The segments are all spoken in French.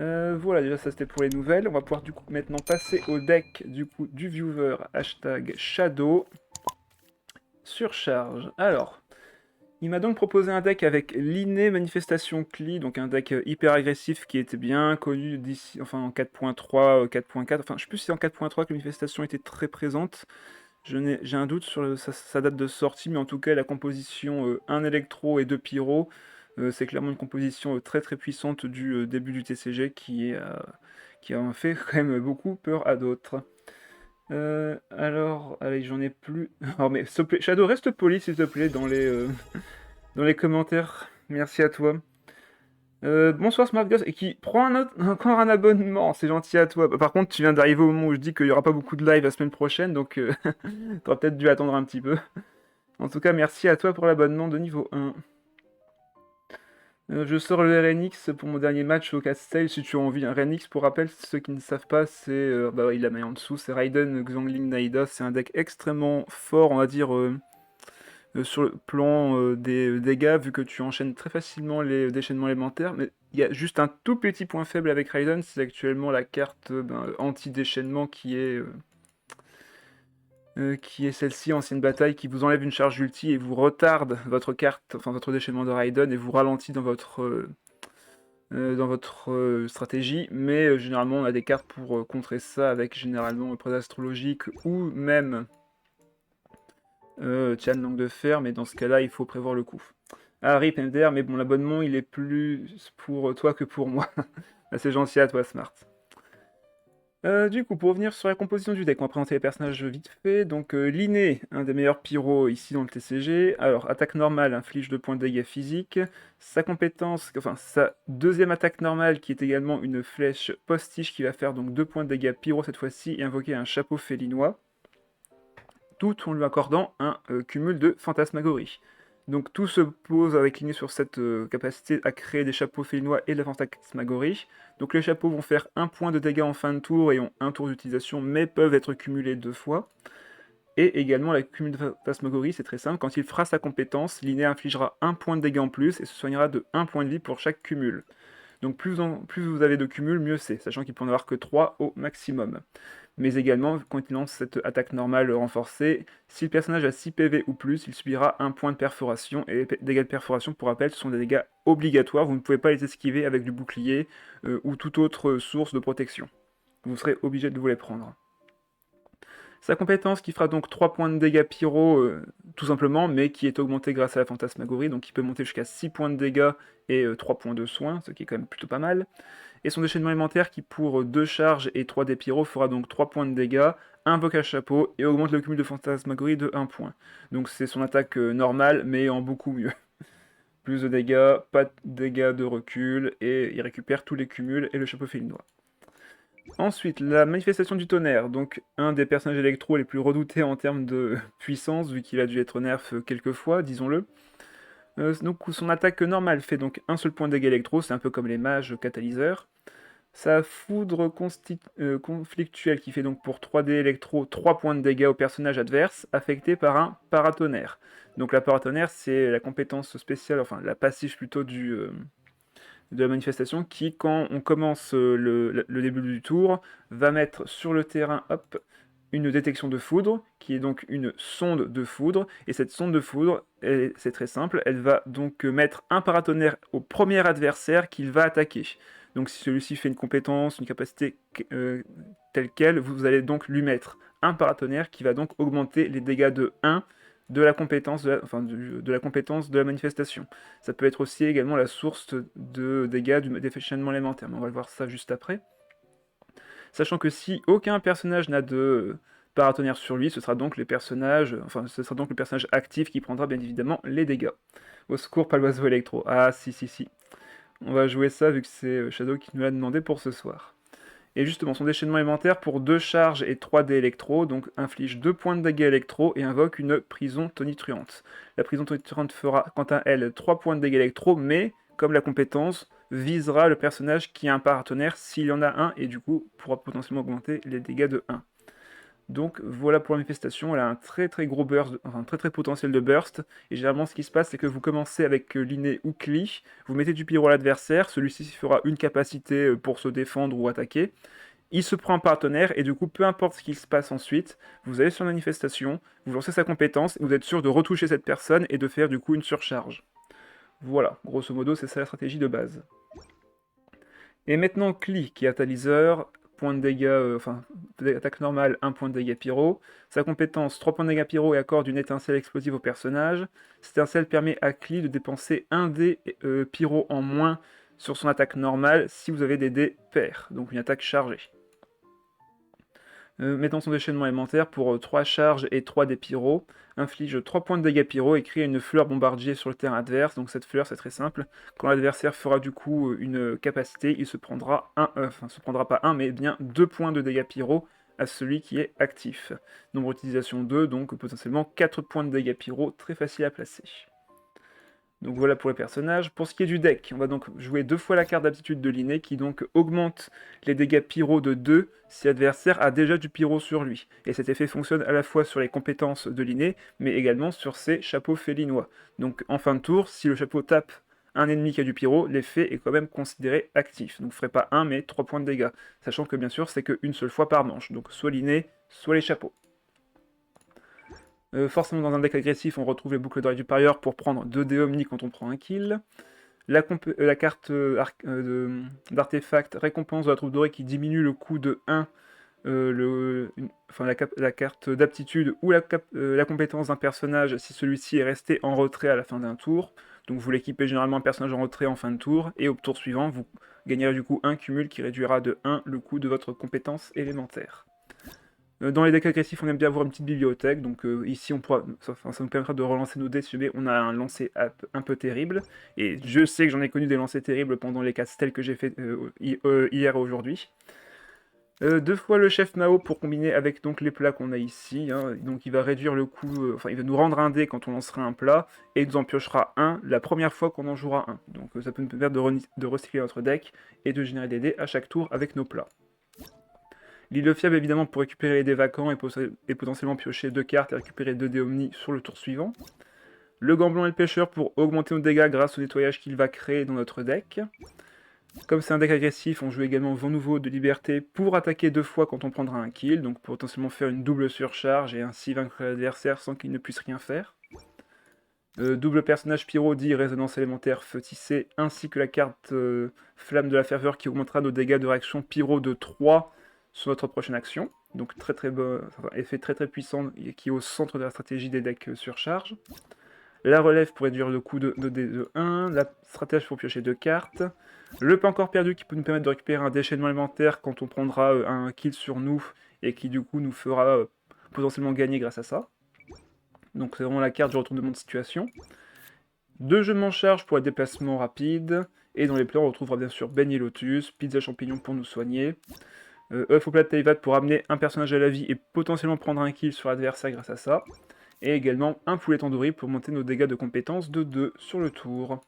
Voilà, déjà ça c'était pour les nouvelles. On va pouvoir du coup maintenant passer au deck du coup du viewer hashtag Shadow. Surcharge. Alors, il m'a donc proposé un deck avec l'inné Manifestation Cli, donc un deck hyper agressif qui était bien connu d'ici, enfin en 4.3, 4.4, enfin je sais plus si c'est en 4.3 que la manifestation était très présente. J'ai un doute sur sa date de sortie, mais en tout cas la composition 1 électro et 2 pyro, c'est clairement une composition très très puissante du début du TCG qui a fait quand même beaucoup peur à d'autres. Alors, allez, j'en ai plus. Oh, mais s'il te plaît, Shadow, reste poli, s'il te plaît, dans les commentaires. Merci à toi. Bonsoir Smart Ghost, et qui prend encore un abonnement, c'est gentil à toi. Par contre, tu viens d'arriver au moment où je dis qu'il n'y aura pas beaucoup de live la semaine prochaine, donc t'auras peut-être dû attendre un petit peu. En tout cas, merci à toi pour l'abonnement de niveau 1. Je sors le RNX pour mon dernier match au Castel, si tu as envie. Un RNX, pour rappel, ceux qui ne savent pas, c'est... bah, il a mis en dessous, c'est Raiden Xiangling Naida. C'est un deck extrêmement fort, on va dire, sur le plan des dégâts, vu que tu enchaînes très facilement les déchaînements élémentaires. Mais il y a juste un tout petit point faible avec Raiden, c'est actuellement la carte anti-déchaînement qui est celle-ci, ancienne bataille, qui vous enlève une charge ulti et vous retarde votre carte, enfin votre déchaînement de Raiden, et vous ralentit dans votre stratégie, mais généralement on a des cartes pour contrer ça avec généralement Presse Astrologique ou même Tian Langue de Fer, mais dans ce cas-là il faut prévoir le coup. Ah RIP MDR, mais bon l'abonnement il est plus pour toi que pour moi. Ah, c'est gentil à toi Smart. Du coup, pour revenir sur la composition du deck, on va présenter les personnages vite fait. Donc, Linné, un des meilleurs pyros ici dans le TCG. Alors, attaque normale, inflige 2 points de dégâts physiques. Sa compétence, enfin, sa deuxième attaque normale, qui est également une flèche postiche, qui va faire donc 2 points de dégâts pyro cette fois-ci, et invoquer un chapeau félinois. Tout en lui accordant un cumul de fantasmagorie. Donc tout se pose avec Linné sur cette capacité à créer des chapeaux félinois et de la fantasmagorie. Donc les chapeaux vont faire 1 point de dégâts en fin de tour et ont 1 tour d'utilisation, mais peuvent être cumulés 2 fois. Et également la cumul de fantasmagorie, c'est très simple, quand il fera sa compétence, Linné infligera 1 point de dégâts en plus et se soignera de 1 point de vie pour chaque cumul. Donc plus vous avez de cumul, mieux c'est, sachant qu'il peut en avoir que 3 au maximum. Mais également, quand il lance cette attaque normale renforcée, si le personnage a 6 PV ou plus, il subira 1 point de perforation, et les dégâts de perforation, pour rappel, ce sont des dégâts obligatoires, vous ne pouvez pas les esquiver avec du bouclier ou toute autre source de protection. Vous serez obligé de vous les prendre. Sa compétence qui fera donc 3 points de dégâts pyro, tout simplement, mais qui est augmentée grâce à la fantasmagorie, donc il peut monter jusqu'à 6 points de dégâts et 3 points de soins, ce qui est quand même plutôt pas mal. Et son déchaînement élémentaire qui pour 2 charges et 3 dés pyro fera donc 3 points de dégâts, invoque un chapeau et augmente le cumul de fantasmagorie de 1 point. Donc c'est son attaque normale, mais en beaucoup mieux. Plus de dégâts, pas de dégâts de recul, et il récupère tous les cumuls et le chapeau félinois. Ensuite, la manifestation du tonnerre, donc un des personnages électro les plus redoutés en termes de puissance, vu qu'il a dû être nerf quelques fois, disons-le. Donc son attaque normale fait donc un seul point de dégâts électro, c'est un peu comme les mages catalyseurs. Sa foudre conflictuelle qui fait donc pour 3D électro 3 points de dégâts au personnage adverse, affecté par un paratonnerre. Donc la paratonnerre, c'est la compétence spéciale, enfin la passive plutôt de la manifestation qui, quand on commence le début du tour, va mettre sur le terrain une détection de foudre, qui est donc une sonde de foudre, et cette sonde de foudre, c'est très simple, elle va donc mettre un paratonnerre au premier adversaire qu'il va attaquer. Donc si celui-ci fait une compétence, une capacité telle quelle, vous allez donc lui mettre un paratonnerre qui va donc augmenter les dégâts de 1 de la compétence de la compétence de la manifestation. Ça peut être aussi également la source de dégâts du déchaînement élémentaire, mais on va voir ça juste après. Sachant que si aucun personnage n'a de paratonnerre sur lui, ce sera donc ce sera donc le personnage actif qui prendra bien évidemment les dégâts. Au secours, pas l'oiseau électro. Ah si si si. On va jouer ça vu que c'est Shadow qui nous l'a demandé pour ce soir. Et justement, son déchaînement élémentaire pour 2 charges et 3 dés électro, donc inflige 2 points de dégâts électro et invoque une prison tonitruante. La prison tonitruante fera quant à elle 3 points de dégâts électro, mais comme la compétence visera le personnage qui a un paratonnerre s'il y en a un, et du coup pourra potentiellement augmenter les dégâts de 1. Donc voilà pour la manifestation, elle a un très très gros burst, enfin un très très potentiel de burst, et généralement ce qui se passe c'est que vous commencez avec l'inné ou Klee, vous mettez du pyro à l'adversaire, celui-ci fera une capacité pour se défendre ou attaquer, il se prend un partenaire, et du coup peu importe ce qui se passe ensuite, vous allez sur la manifestation, vous lancez sa compétence, et vous êtes sûr de retoucher cette personne et de faire du coup une surcharge. Voilà, grosso modo c'est ça la stratégie de base. Et maintenant Klee qui est catalyseur, point de dégâts, enfin attaque normale, 1 point de dégâts pyro. Sa compétence, 3 points de dégâts pyro et accorde une étincelle explosive au personnage. Cette étincelle permet à Klee de dépenser 1 dé pyro en moins sur son attaque normale si vous avez des dés pairs, donc une attaque chargée. Mettant son déchaînement élémentaire pour 3 charges et 3 des pyros, inflige 3 points de dégâts pyro et crée une fleur bombardier sur le terrain adverse. Donc cette fleur c'est très simple, quand l'adversaire fera du coup une capacité, il se prendra se prendra pas 1 mais bien 2 points de dégâts pyro à celui qui est actif. Nombre d'utilisation 2, donc potentiellement 4 points de dégâts pyro, très facile à placer. Donc voilà pour les personnages. Pour ce qui est du deck, on va donc jouer 2 fois la carte d'aptitude de l'inné qui donc augmente les dégâts pyro de 2 si l'adversaire a déjà du pyro sur lui. Et cet effet fonctionne à la fois sur les compétences de l'inné, mais également sur ses chapeaux félinois. Donc en fin de tour, si le chapeau tape un ennemi qui a du pyro, l'effet est quand même considéré actif. Donc vous ne ferez pas 1 mais 3 points de dégâts. Sachant que bien sûr c'est qu'une seule fois par manche. Donc soit l'inné, soit les chapeaux. Forcément, dans un deck agressif, on retrouve les boucles d'oreilles du parieur pour prendre 2 dés omni quand on prend un kill. La carte d'artefact récompense de la troupe dorée qui diminue le coût de 1, la carte d'aptitude ou la compétence d'un personnage si celui-ci est resté en retrait à la fin d'un tour. Donc vous l'équipez généralement un personnage en retrait en fin de tour, et au tour suivant, vous gagnerez du coup un cumul qui réduira de 1 le coût de votre compétence élémentaire. Dans les decks agressifs, on aime bien avoir une petite bibliothèque, donc ici ça nous permettra de relancer nos dés si jamais on a un lancer un peu terrible. Et je sais que j'en ai connu des lancers terribles pendant les castels que j'ai fait hier et aujourd'hui. 2 fois le chef Mao pour combiner avec donc les plats qu'on a ici, hein. Donc il va réduire le coût, il va nous rendre un dé quand on lancera un plat, et il nous en piochera un la première fois qu'on en jouera un. Donc ça peut nous permettre de recycler notre deck et de générer des dés à chaque tour avec nos plats. L'île fiable évidemment pour récupérer les dés vacants et potentiellement piocher 2 cartes et récupérer 2 dés omni sur le tour suivant. Le gant blanc et le pêcheur pour augmenter nos dégâts grâce au nettoyage qu'il va créer dans notre deck. Comme c'est un deck agressif, on joue également vent nouveau de liberté pour attaquer 2 fois quand on prendra un kill, donc potentiellement faire une double surcharge et ainsi vaincre l'adversaire sans qu'il ne puisse rien faire. Double personnage pyro dit résonance élémentaire feu tissé, ainsi que la carte flamme de la ferveur qui augmentera nos dégâts de réaction pyro de 3 sur notre prochaine action. Donc très bon, effet très puissant qui est au centre de la stratégie des decks surcharge. La relève pour réduire le coût de dés de 1, la stratège pour piocher 2 cartes, le pas encore perdu qui peut nous permettre de récupérer un déchaînement élémentaire quand on prendra un kill sur nous, et qui du coup nous fera potentiellement gagner grâce à ça. Donc c'est vraiment la carte du retournement de situation. 2 jeux en charge pour les déplacements rapides, et dans les plans on retrouvera bien sûr beignet lotus, pizza champignon pour nous soigner, œuf au plat de Teyvat pour amener un personnage à la vie et potentiellement prendre un kill sur l'adversaire grâce à ça. Et également un poulet tandoori pour monter nos dégâts de compétence de 2 sur le tour.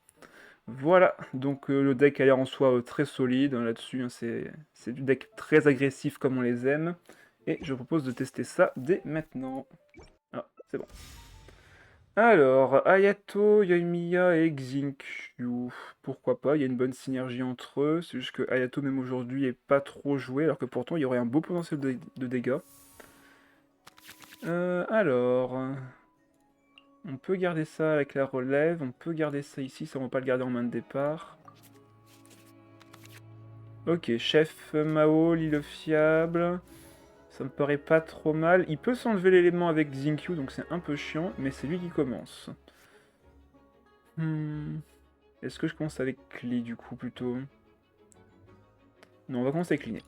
Voilà, donc le deck a l'air en soi très solide, hein, là-dessus, hein, c'est du deck très agressif comme on les aime. Et je propose de tester ça dès maintenant. Ah, c'est bon. Alors, Ayato, Yoimiya et Xingqiu. Pourquoi pas, il y a une bonne synergie entre eux. C'est juste que Ayato, même aujourd'hui, est pas trop joué, alors que pourtant, il y aurait un beau potentiel de dégâts. Alors... On peut garder ça avec la relève, on peut garder ça ici, ça on va pas le garder en main de départ. Ok, chef Mao, l'île fiable. Ça me paraît pas trop mal. Il peut s'enlever l'élément avec Xingqiu, donc c'est un peu chiant, mais c'est lui qui commence. Est-ce que je commence avec Klee du coup plutôt? Non, on va commencer avec Klee.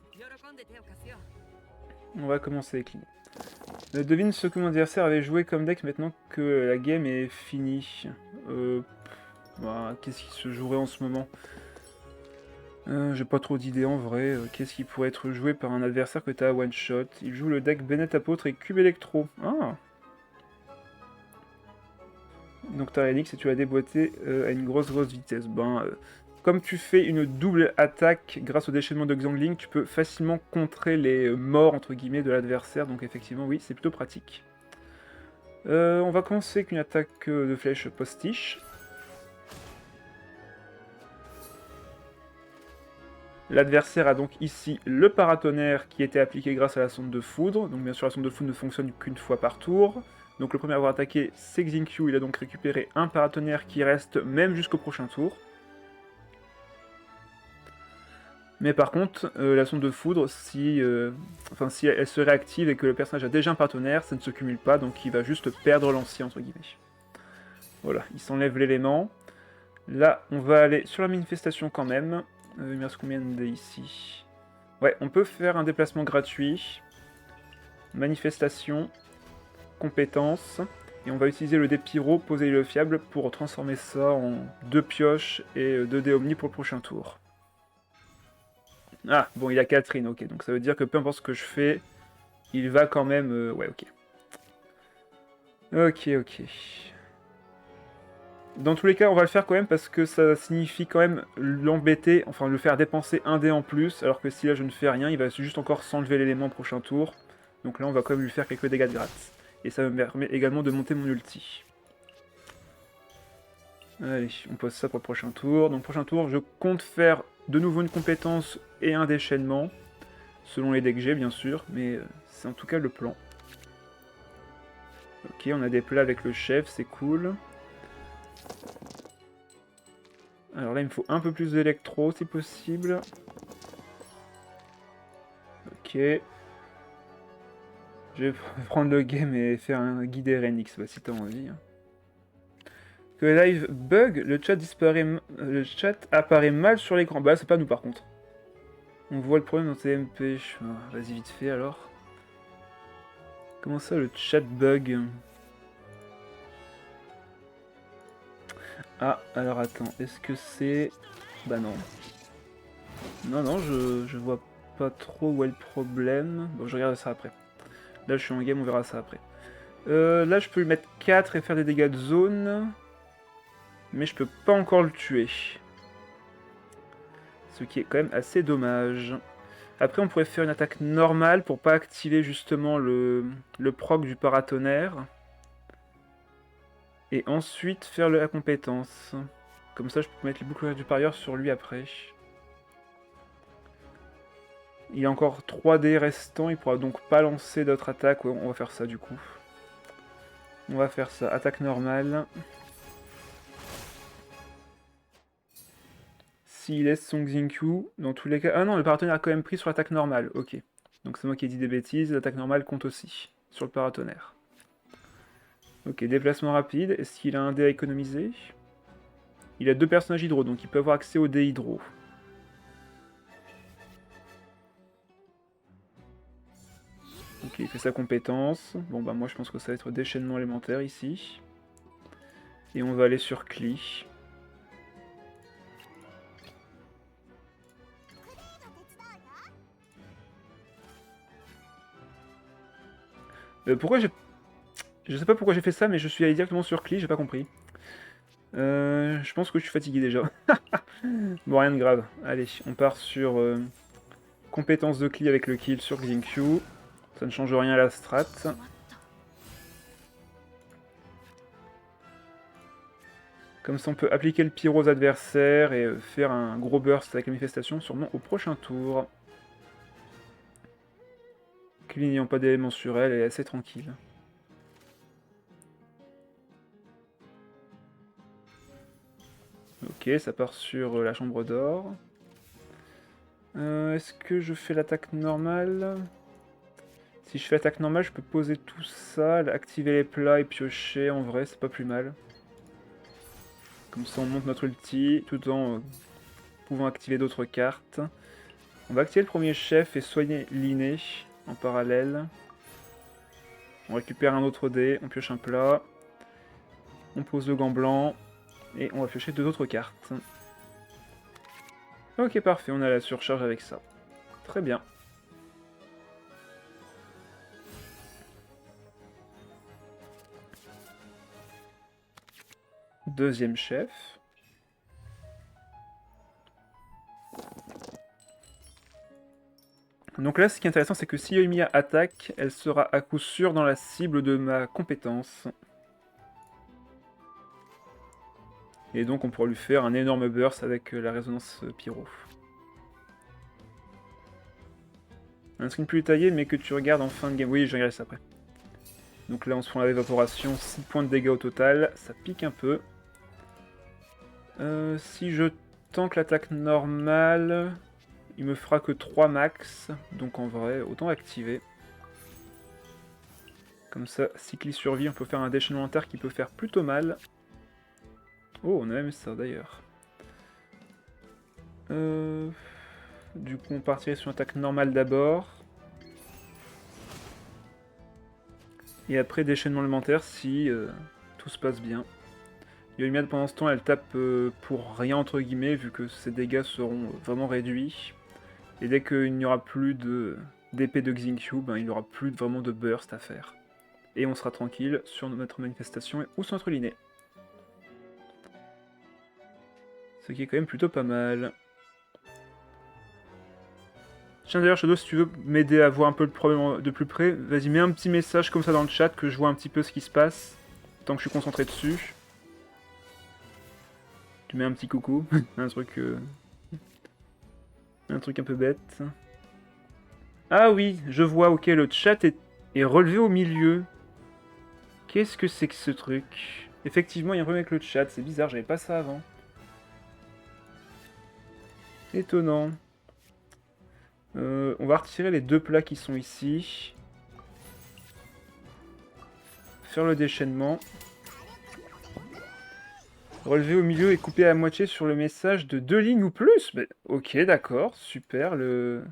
On va commencer avec Klee. Devine ce que mon adversaire avait joué comme deck maintenant que la game est finie. Qu'est-ce qui se jouerait en ce moment? J'ai pas trop d'idées en vrai. Qu'est-ce qui pourrait être joué par un adversaire que t'as à one shot? Il joue le deck Bennett Apôtre et Cube Electro. Ah! Donc t'as Renix et tu l'as déboîté à une grosse vitesse. comme tu fais une double attaque grâce au déchaînement de Xiangling, tu peux facilement contrer les morts entre guillemets de l'adversaire, donc effectivement oui, c'est plutôt pratique. On va commencer avec une attaque de flèche postiche. L'adversaire a donc ici le paratonnerre qui était appliqué grâce à la sonde de foudre, donc bien sûr la sonde de foudre ne fonctionne qu'une fois par tour. Donc le premier à avoir attaqué c'est Xingqiu, il a donc récupéré un paratonnerre qui reste même jusqu'au prochain tour. Mais par contre, la sonde de foudre, si elle se réactive et que le personnage a déjà un partenaire, ça ne se cumule pas, donc il va juste perdre l'ancien, entre guillemets. Voilà, il s'enlève l'élément. Là, on va aller sur la manifestation quand même. Il me reste combien de dés ici? Ouais, on peut faire un déplacement gratuit. Manifestation, compétence. Et on va utiliser le dé pyro, poser le fiable, pour transformer ça en 2 pioches et 2 dés omni pour le prochain tour. Ah, bon, il a Catherine, ok. Donc ça veut dire que peu importe ce que je fais, il va quand même... ouais, ok. Ok. Dans tous les cas, on va le faire quand même parce que ça signifie quand même l'embêter, enfin le faire dépenser un dé en plus, alors que si là je ne fais rien, il va juste encore s'enlever l'élément prochain tour. Donc là, on va quand même lui faire quelques dégâts de gratte. Et ça me permet également de monter mon ulti. Allez, on pose ça pour le prochain tour. Donc prochain tour, je compte faire de nouveau une compétence et un déchaînement. Selon les decks que j'ai, bien sûr, mais c'est en tout cas le plan. Ok, on a des plats avec le chef, c'est cool. Alors là, il me faut un peu plus d'électro, si possible. Ok. Je vais prendre le game et faire un guide RNX, bah, si t'as envie. Que le live bug, le chat disparaît, le chat apparaît mal sur l'écran. Bah c'est pas nous par contre. On voit le problème dans TMP. Vas-y vite fait alors. Comment ça le chat bug? Ah, alors attends, est-ce que c'est... Bah non. Non, je vois pas trop où est le problème. Bon, je regarde ça après. Là, je suis en game, on verra ça après. Là, je peux lui mettre 4 et faire des dégâts de zone. Mais je peux pas encore le tuer. Ce qui est quand même assez dommage. Après, on pourrait faire une attaque normale pour pas activer justement le proc du paratonnerre. Et ensuite faire la compétence. Comme ça, je peux mettre les boucliers du parieur sur lui après. Il a encore 3 dés restants, il pourra donc pas lancer d'autres attaques. Ouais, on va faire ça du coup. On va faire ça. Attaque normale. S'il laisse son Xingqiu, dans tous les cas... Ah non, le paratonnerre a quand même pris sur l'attaque normale. Ok. Donc c'est moi qui ai dit des bêtises. L'attaque normale compte aussi sur le paratonnerre. Ok, déplacement rapide. Est-ce qu'il a un dé à économiser? Il a 2 personnages hydro, donc il peut avoir accès au dé hydro. Ok, il fait sa compétence. Bon bah moi je pense que ça va être déchaînement élémentaire ici. Et on va aller sur Klee. Pourquoi j'ai... Je sais pas pourquoi j'ai fait ça, mais je suis allé directement sur Klee, j'ai pas compris. Je pense que je suis fatigué déjà. Bon, rien de grave. Allez, on part sur compétence de Klee avec le kill sur Xingqiu. Ça ne change rien à la strat. Comme ça, on peut appliquer le pyro aux adversaires et faire un gros burst avec la manifestation, sûrement au prochain tour. Klee n'ayant pas d'éléments sur elle, elle est assez tranquille. Ok, ça part sur la chambre d'or. Est-ce que je fais l'attaque normale? Si je fais l'attaque normale, je peux poser tout ça, activer les plats et piocher. En vrai, c'est pas plus mal. Comme ça, on monte notre ulti, tout en pouvant activer d'autres cartes. On va activer le premier chef et soigner l'inné en parallèle. On récupère un autre dé, on pioche un plat. On pose le gant blanc. Et on va piocher 2 autres cartes. Ok, parfait, on a la surcharge avec ça. Très bien. Deuxième chef. Donc là, ce qui est intéressant, c'est que si Yoimiya attaque, elle sera à coup sûr dans la cible de ma compétence. Et donc on pourra lui faire un énorme burst avec la résonance pyro. Un screen plus détaillé, mais que tu regardes en fin de game. Oui, je regarde ça après. Donc là, on se prend l'évaporation, 6 points de dégâts au total. Ça pique un peu. Si je tank l'attaque normale, il me fera que 3 max. Donc en vrai, autant activer. Comme ça, si Klee survit, on peut faire un déchaînement inter qui peut faire plutôt mal. Oh, on a même ça d'ailleurs. Du coup, on partirait sur une attaque normale d'abord. Et après, déchaînement élémentaire si tout se passe bien. Yoimiya, pendant ce temps, elle tape pour rien, entre guillemets, vu que ses dégâts seront vraiment réduits. Et dès qu'il n'y aura plus d'épée de Xingqiu, ben, il n'y aura plus vraiment de burst à faire. Et on sera tranquille sur notre manifestation ou sur notre liné. Ce qui est quand même plutôt pas mal. Tiens d'ailleurs Shadow, si tu veux m'aider à voir un peu le problème de plus près, vas-y mets un petit message comme ça dans le chat que je vois un petit peu ce qui se passe, tant que je suis concentré dessus. Tu mets un petit coucou, un truc un peu bête. Ah oui, je vois, ok, le chat est relevé au milieu. Qu'est-ce que c'est que ce truc? Effectivement, il y a un problème avec le chat, c'est bizarre, j'avais pas ça avant. Étonnant. On va retirer les 2 plats qui sont ici. Faire le déchaînement. Relever au milieu et couper à moitié sur le message de 2 lignes ou plus. Mais, ok, d'accord, super. Le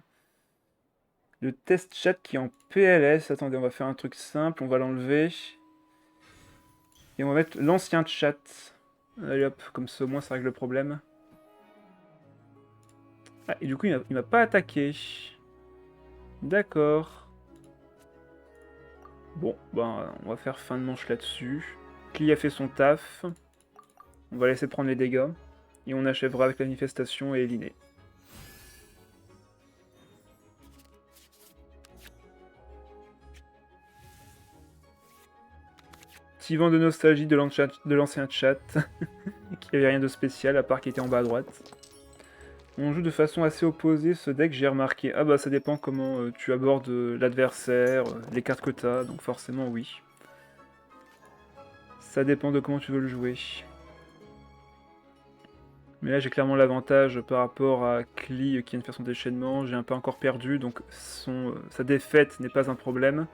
test chat qui est en PLS. Attendez, on va faire un truc simple, on va l'enlever. Et on va mettre l'ancien chat. Allez hop, comme ça au moins ça règle le problème. Ah, et du coup, il m'a pas attaqué. D'accord. Bon, ben, on va faire fin de manche là-dessus. Klee a fait son taf. On va laisser prendre les dégâts. Et on achèvera avec la manifestation et l'inné. Petit vent de nostalgie de l'ancien chat. Qui avait rien de spécial à part qu'il était en bas à droite. On joue de façon assez opposée ce deck, j'ai remarqué. Ah bah ça dépend comment tu abordes l'adversaire, les cartes que t'as, donc forcément oui. Ça dépend de comment tu veux le jouer. Mais là j'ai clairement l'avantage par rapport à Klee qui vient de faire son déchaînement, j'ai un peu encore perdu, donc sa défaite n'est pas un problème.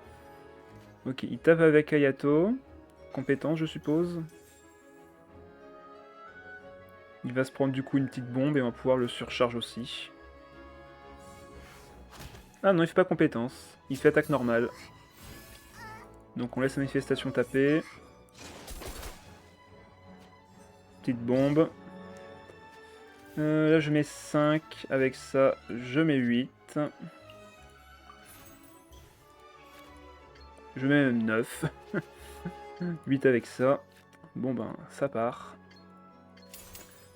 Ok, il tape avec Ayato, compétence je suppose. Il va se prendre du coup une petite bombe et on va pouvoir le surcharge aussi. Ah non, il fait pas compétence, il fait attaque normale. Donc on laisse la manifestation taper. Petite bombe. Là je mets 5, avec ça je mets 8. Je mets même 9. 8 avec ça. Bon ben ça part.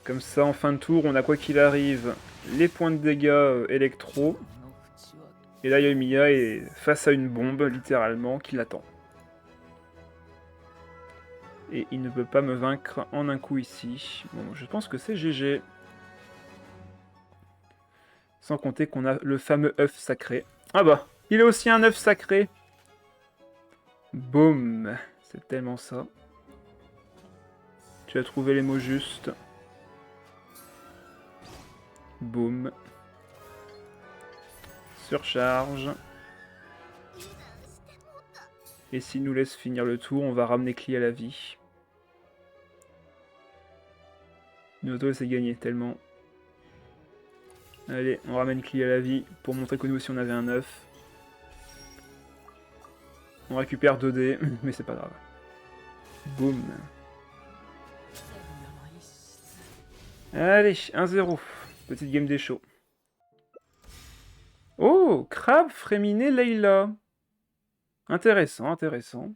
Comme ça en fin de tour on a quoi qu'il arrive les points de dégâts électro. Et là Yoimiya est face à une bombe littéralement qui l'attend. Et il ne peut pas me vaincre en un coup ici. Bon je pense que c'est GG. Sans compter qu'on a le fameux œuf sacré. Ah bah, il est aussi un œuf sacré. Boum. C'est tellement ça. Tu as trouvé les mots justes. Boum. Surcharge. Et s'il nous laisse finir le tour, on va ramener Klee à la vie. Nous auto c'est gagné tellement. Allez, on ramène Klee à la vie pour montrer que nous aussi on avait un œuf. On récupère 2 dés, mais c'est pas grave. Boum. Allez, 1-0. Petite game des shows. Oh, Crabe, Fréminé, Leila. Intéressant, intéressant.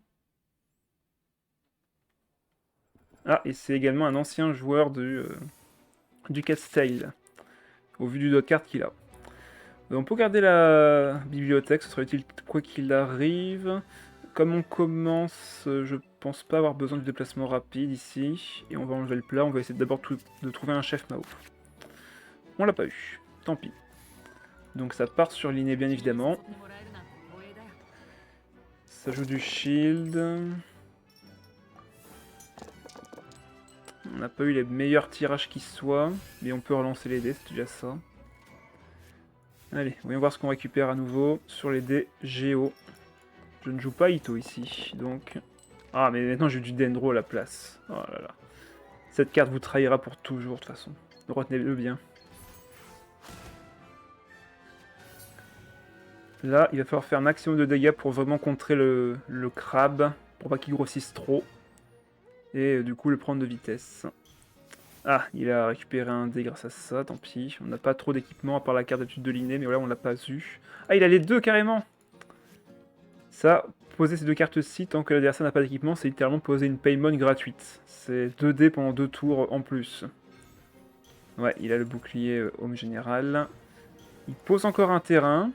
Ah, et c'est également un ancien joueur du Castile, au vu du dot card qu'il a. On peut garder la bibliothèque, ce serait utile quoi qu'il arrive. Comme on commence, je pense pas avoir besoin du déplacement rapide ici. Et on va enlever le plat, on va essayer d'abord de trouver un chef Mao. On l'a pas eu, tant pis. Donc ça part sur l'inné bien évidemment. Ça joue du shield. On n'a pas eu les meilleurs tirages qui soient, mais on peut relancer les dés, c'est déjà ça. Allez, voyons voir ce qu'on récupère à nouveau sur les dés Géo. Je ne joue pas Ito ici, donc... Ah, mais maintenant j'ai du Dendro à la place. Oh là là. Cette carte vous trahira pour toujours, de toute façon. Retenez-le bien. Là, il va falloir faire un maximum de dégâts pour vraiment contrer le crabe, pour pas qu'il grossisse trop. Et du coup, le prendre de vitesse. Ah, il a récupéré un dé grâce à ça, tant pis. On n'a pas trop d'équipement à part la carte d'étude de l'inné, mais voilà, on l'a pas eu. Ah, il a les deux carrément! Ça, poser ces deux cartes-ci tant que l'adversaire n'a pas d'équipement, c'est littéralement poser une Paymon gratuite. C'est 2 dés pendant 2 tours en plus. Ouais, il a le bouclier homme général. Il pose encore un terrain.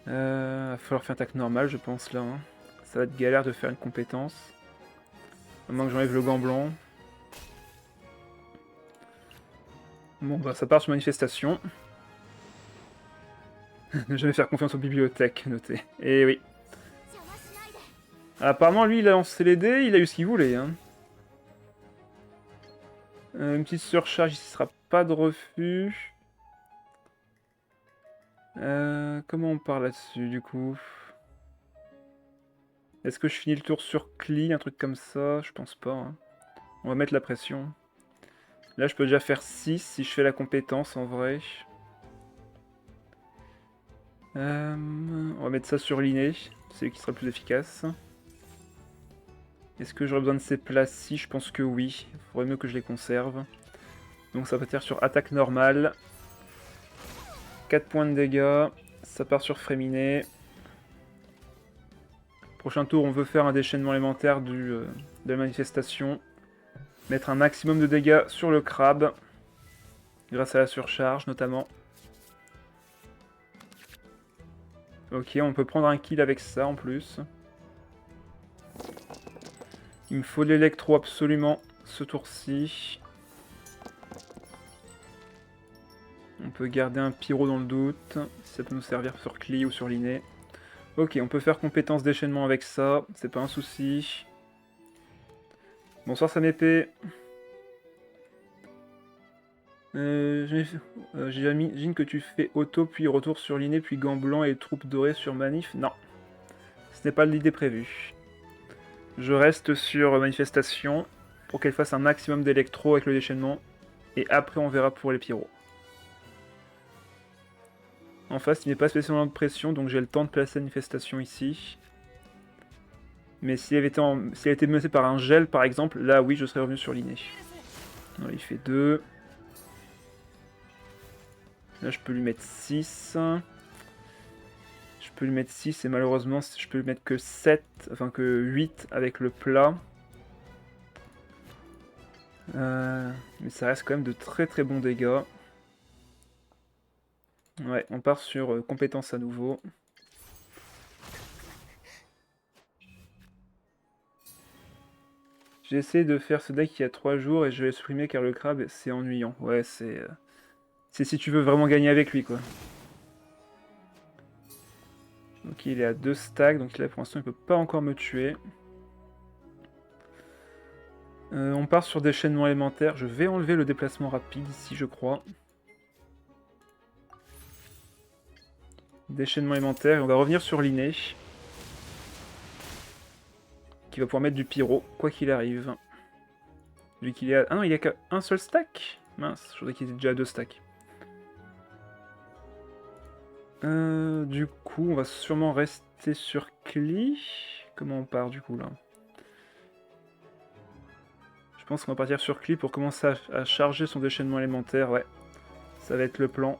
Va falloir faire attaque normale, je pense, là. Hein. Ça va être galère de faire une compétence. À moins que j'enlève le gant blanc. Bon, bah ça part sur manifestation. Ne jamais faire confiance aux bibliothèques, notez. Et oui. Apparemment, lui, il a lancé les dés, il a eu ce qu'il voulait. Hein. Une petite surcharge, ici, sera pas de refus. Comment on part là-dessus, du coup? Est-ce que je finis le tour sur Cli, un truc comme ça? Je pense pas. Hein. On va mettre la pression. Là, je peux déjà faire 6 si je fais la compétence, en vrai. On va mettre ça sur l'inné. C'est lui qui sera le plus efficace. Est-ce que j'aurais besoin de ces plats-ci? Je pense que oui. Il faudrait mieux que je les conserve. Donc ça va partir sur attaque normale. 4 points de dégâts. Ça part sur Fréminé. Prochain tour, on veut faire un déchaînement élémentaire de la manifestation. Mettre un maximum de dégâts sur le crabe. Grâce à la surcharge notamment. Ok, on peut prendre un kill avec ça en plus. Il me faut l'électro absolument ce tour-ci. On peut garder un pyro dans le doute, si ça peut nous servir sur Cli ou sur l'inné. Ok, on peut faire compétence déchaînement avec ça, c'est pas un souci. Bonsoir Samépé. J'imagine que tu fais auto puis retour sur l'inné puis gants blancs et troupes dorées sur manif. Non, ce n'est pas l'idée prévue. Je reste sur manifestation pour qu'elle fasse un maximum d'électro avec le déchaînement. Et après on verra pour les pyros. En face, il n'est pas spécialement de pression, donc j'ai le temps de placer la manifestation ici. Mais si elle était menacée par un gel, par exemple, là, oui, je serais revenu sur l'inné. Il fait 2. Là, je peux lui mettre 6. Je peux lui mettre 6, et malheureusement, je peux lui mettre que 7, enfin que 8 avec le plat. Mais ça reste quand même de très très bons dégâts. Ouais, on part sur compétence à nouveau. J'ai essayé de faire ce deck il y a 3 jours et je l'ai supprimé car le crabe c'est ennuyant. Ouais, c'est si tu veux vraiment gagner avec lui quoi. Donc il est à 2 stacks, donc là pour l'instant il peut pas encore me tuer. On part sur déchaînement élémentaire. Je vais enlever le déplacement rapide ici je crois. Déchaînement élémentaire et on va revenir sur l'inné. Qui va pouvoir mettre du pyro, quoi qu'il arrive. Vu qu'il est à... Ah non, il a qu'un seul stack. Mince, je croyais qu'il était déjà à 2 stacks. Du coup, on va sûrement rester sur Cli. Comment on part du coup là? Je pense qu'on va partir sur Cli pour commencer à charger son déchaînement élémentaire. Ouais, ça va être le plan.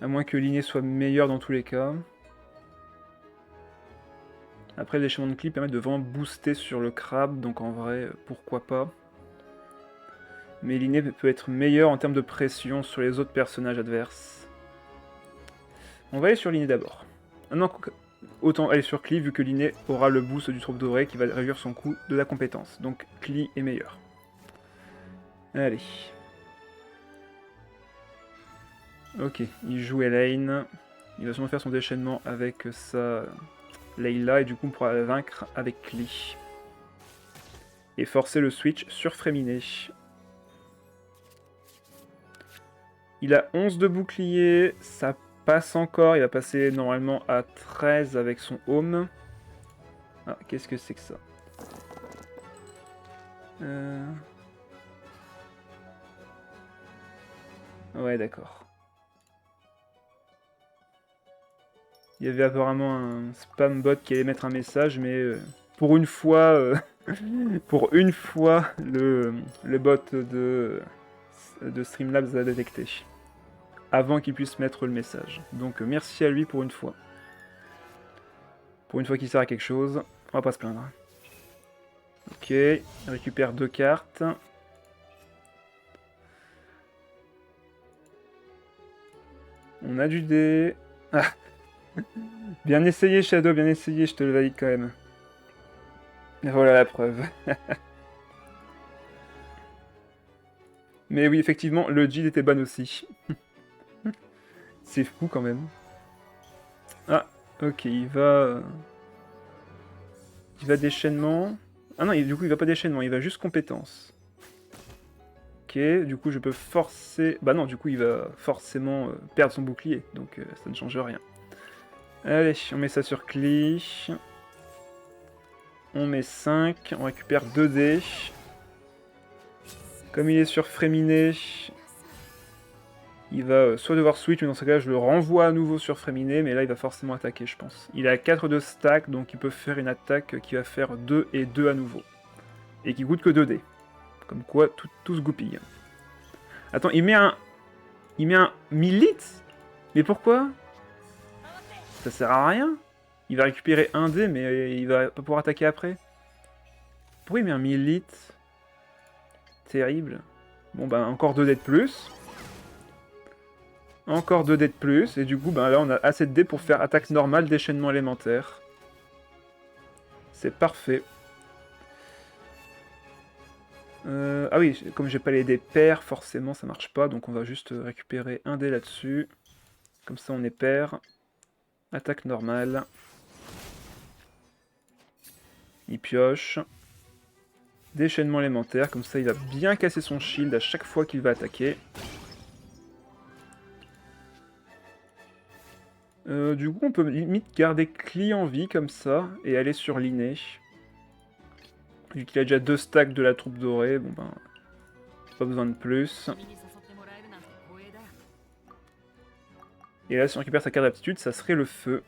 À moins que l'inné soit meilleur dans tous les cas. Après, le déchaînement de Cli permet de vraiment booster sur le crabe, donc en vrai, pourquoi pas. Mais Linné peut être meilleur en termes de pression sur les autres personnages adverses. On va aller sur Linné d'abord. Ah non, autant aller sur Klee vu que Linné aura le boost du troupe doré qui va réduire son coût de la compétence. Donc Klee est meilleur. Allez. Ok, il joue Elaine. Il va sûrement faire son déchaînement avec sa Layla et du coup on pourra la vaincre avec Klee. Et forcer le switch sur Fréminé. Il a 11 de bouclier, ça passe encore, il va passer normalement à 13 avec son home. Ah, qu'est-ce que c'est que ça? Ouais, d'accord. Il y avait apparemment un spam bot qui allait mettre un message, mais pour une fois, pour une fois, le bot de Streamlabs a détecté. Avant qu'il puisse mettre le message. Donc merci à lui pour une fois. Pour une fois qu'il sert à quelque chose, on va pas se plaindre. Ok, il récupère 2 cartes. On a du dé. Ah. Bien essayé Shadow, bien essayé, je te le valide quand même. Et voilà la preuve. Mais oui, effectivement, le Jid était ban aussi. C'est fou quand même. Ah, ok, il va... Il va déchaînement. Ah non, du coup, il va pas déchaînement, il va juste compétence. Ok, du coup, je peux forcer... Bah non, du coup, il va forcément perdre son bouclier, donc ça ne change rien. Allez, on met ça sur Klee. On met 5, on récupère 2 dés. Comme il est sur Fréminé, il va soit devoir switch, mais dans ce cas je le renvoie à nouveau sur Fréminé, mais là il va forcément attaquer, je pense. Il a 4 de stack, donc il peut faire une attaque qui va faire 2 et 2 à nouveau. Et qui coûte que 2 dés. Comme quoi, tout se goupille. Attends, il met un... Il met un 1000 litres. Mais pourquoi? Ça sert à rien. Il va récupérer un dé, mais il va pas pouvoir attaquer après. Pourquoi il met un 1000 litres? Terrible. Bon bah encore 2 dés de plus. Encore 2 dés de plus, et du coup bah, là on a assez de dés pour faire attaque normale, déchaînement élémentaire. C'est parfait. Ah oui, comme j'ai pas les dés pairs, forcément ça marche pas, donc on va juste récupérer un dé là-dessus. Comme ça on est pair. Attaque normale. Il pioche. Déchaînement élémentaire, comme ça il va bien casser son shield à chaque fois qu'il va attaquer. Du coup on peut limite garder Klee en vie comme ça, et aller sur Linné. Vu qu'il a déjà 2 stacks de la troupe dorée, bon ben... Pas besoin de plus. Et là si on récupère sa carte d'aptitude, ça serait le feu.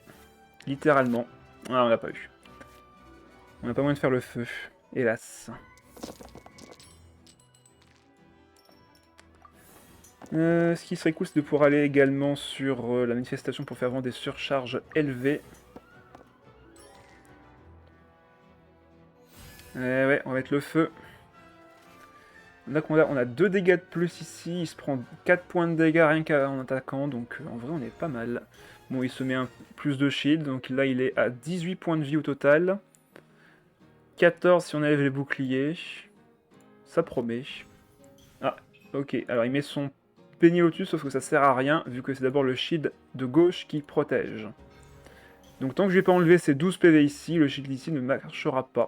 Littéralement. Ah on l'a pas eu. On n'a pas moyen de faire le feu. Hélas. Ce qui serait cool, c'est de pouvoir aller également sur la manifestation pour faire vraiment des surcharges élevées. Ouais, on va mettre le feu. Là, on a 2 dégâts de plus ici. Il se prend 4 points de dégâts rien qu'en attaquant. Donc en vrai, on est pas mal. Bon, il se met un plus de shield. Donc là, il est à 18 points de vie au total. 14 si on enlève les boucliers. Ça promet. Ah, ok. Alors, il met son Pénilotus, sauf que ça sert à rien, vu que c'est d'abord le shield de gauche qui protège. Donc tant que je vais pas enlever ces 12 PV ici, le shield ici ne marchera pas.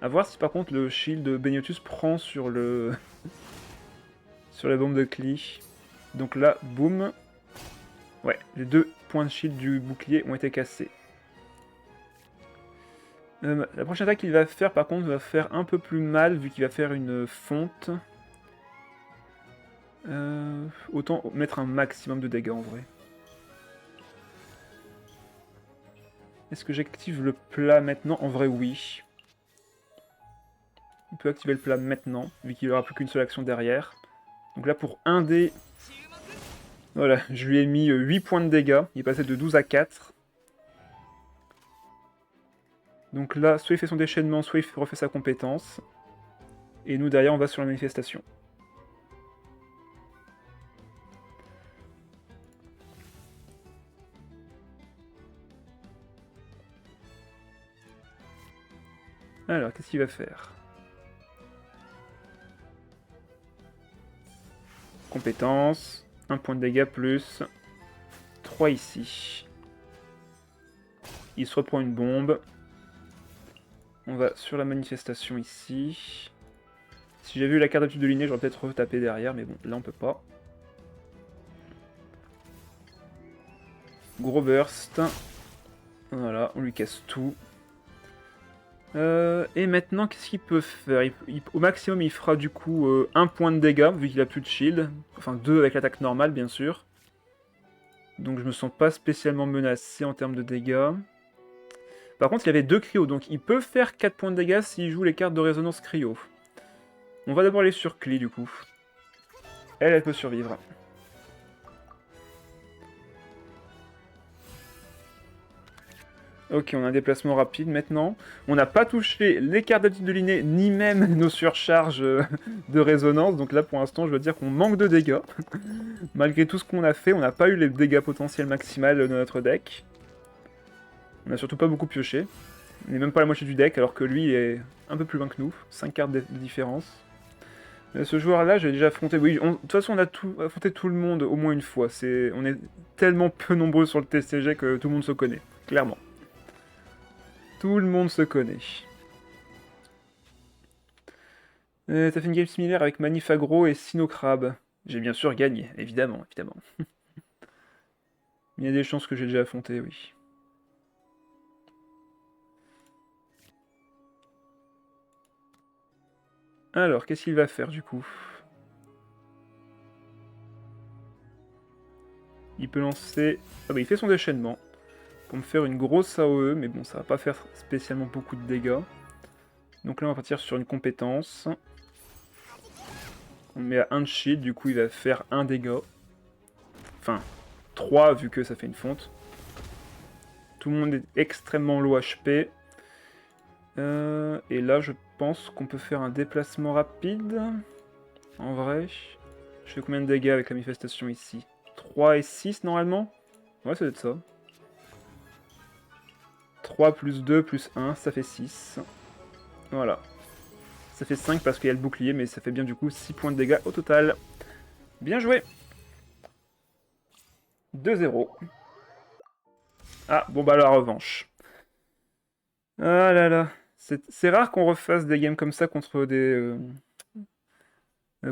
A voir si par contre le shield de Beniotus prend sur le... sur la bombe de Klee. Donc là, boum. Ouais, les 2 points de shield du bouclier ont été cassés. La prochaine attaque qu'il va faire par contre va faire un peu plus mal vu qu'il va faire une fonte. Autant mettre un maximum de dégâts en vrai. Est-ce que j'active le plat maintenant? En vrai, oui. On peut activer le plat maintenant, vu qu'il n'aura plus qu'une seule action derrière. Donc là, pour 1 dé... Voilà, je lui ai mis 8 points de dégâts. Il est passé de 12 à 4. Donc là, soit il fait son déchaînement, soit il refait sa compétence. Et nous, derrière, on va sur la manifestation. Alors, qu'est-ce qu'il va faire? Compétence, 1 point de dégâts plus 3 ici. Il se reprend une bombe. On va sur la manifestation ici. Si j'avais eu la carte d'habitude de l'inné, j'aurais peut-être retapé derrière, mais bon, là on peut pas. Gros burst. Voilà, on lui casse tout. Et maintenant, qu'est-ce qu'il peut faire? Au maximum, il fera du coup 1 point de dégâts, vu qu'il a plus de shield. Enfin, 2 avec l'attaque normale, bien sûr. Donc je me sens pas spécialement menacé en termes de dégâts. Par contre, il avait 2 cryo, donc il peut faire 4 points de dégâts s'il joue les cartes de résonance cryo. On va d'abord aller sur Klee, du coup. Elle peut survivre. Ok, on a un déplacement rapide maintenant. On n'a pas touché les cartes d'habitude de l'inné, ni même nos surcharges de résonance. Donc là, pour l'instant, je veux dire qu'on manque de dégâts. Malgré tout ce qu'on a fait, on n'a pas eu les dégâts potentiels maximales de notre deck. On n'a surtout pas beaucoup pioché. On n'est même pas à la moitié du deck, alors que lui est un peu plus loin que nous. 5 cartes de différence. Mais ce joueur-là, j'ai déjà affronté... Oui, de toute façon, on a affronté tout le monde au moins une fois. On est tellement peu nombreux sur le TCG que tout le monde se connaît. Clairement. Tout le monde se connaît. T'as fait une game similaire avec Manifagro et Sinocrab. J'ai bien sûr gagné, évidemment, évidemment. Il y a des chances que j'ai déjà affronté, oui. Alors, qu'est-ce qu'il va faire du coup? Il peut lancer... Ah bah il fait son déchaînement. Pour me faire une grosse AOE, mais bon, ça va pas faire spécialement beaucoup de dégâts. Donc là, on va partir sur une compétence. On met à 1 de shield, du coup il va faire 1 dégât. Enfin, 3 vu que ça fait une fonte. Tout le monde est extrêmement low HP. Et là, je pense qu'on peut faire un déplacement rapide. En vrai, je fais combien de dégâts avec la manifestation ici? 3 et 6 normalement? Ouais, ça doit être ça. 3 plus 2 plus 1, ça fait 6. Voilà. Ça fait 5 parce qu'il y a le bouclier, mais ça fait bien du coup 6 points de dégâts au total. Bien joué! 2-0. Ah, bon bah la revanche. Ah là là. C'est rare qu'on refasse des games comme ça contre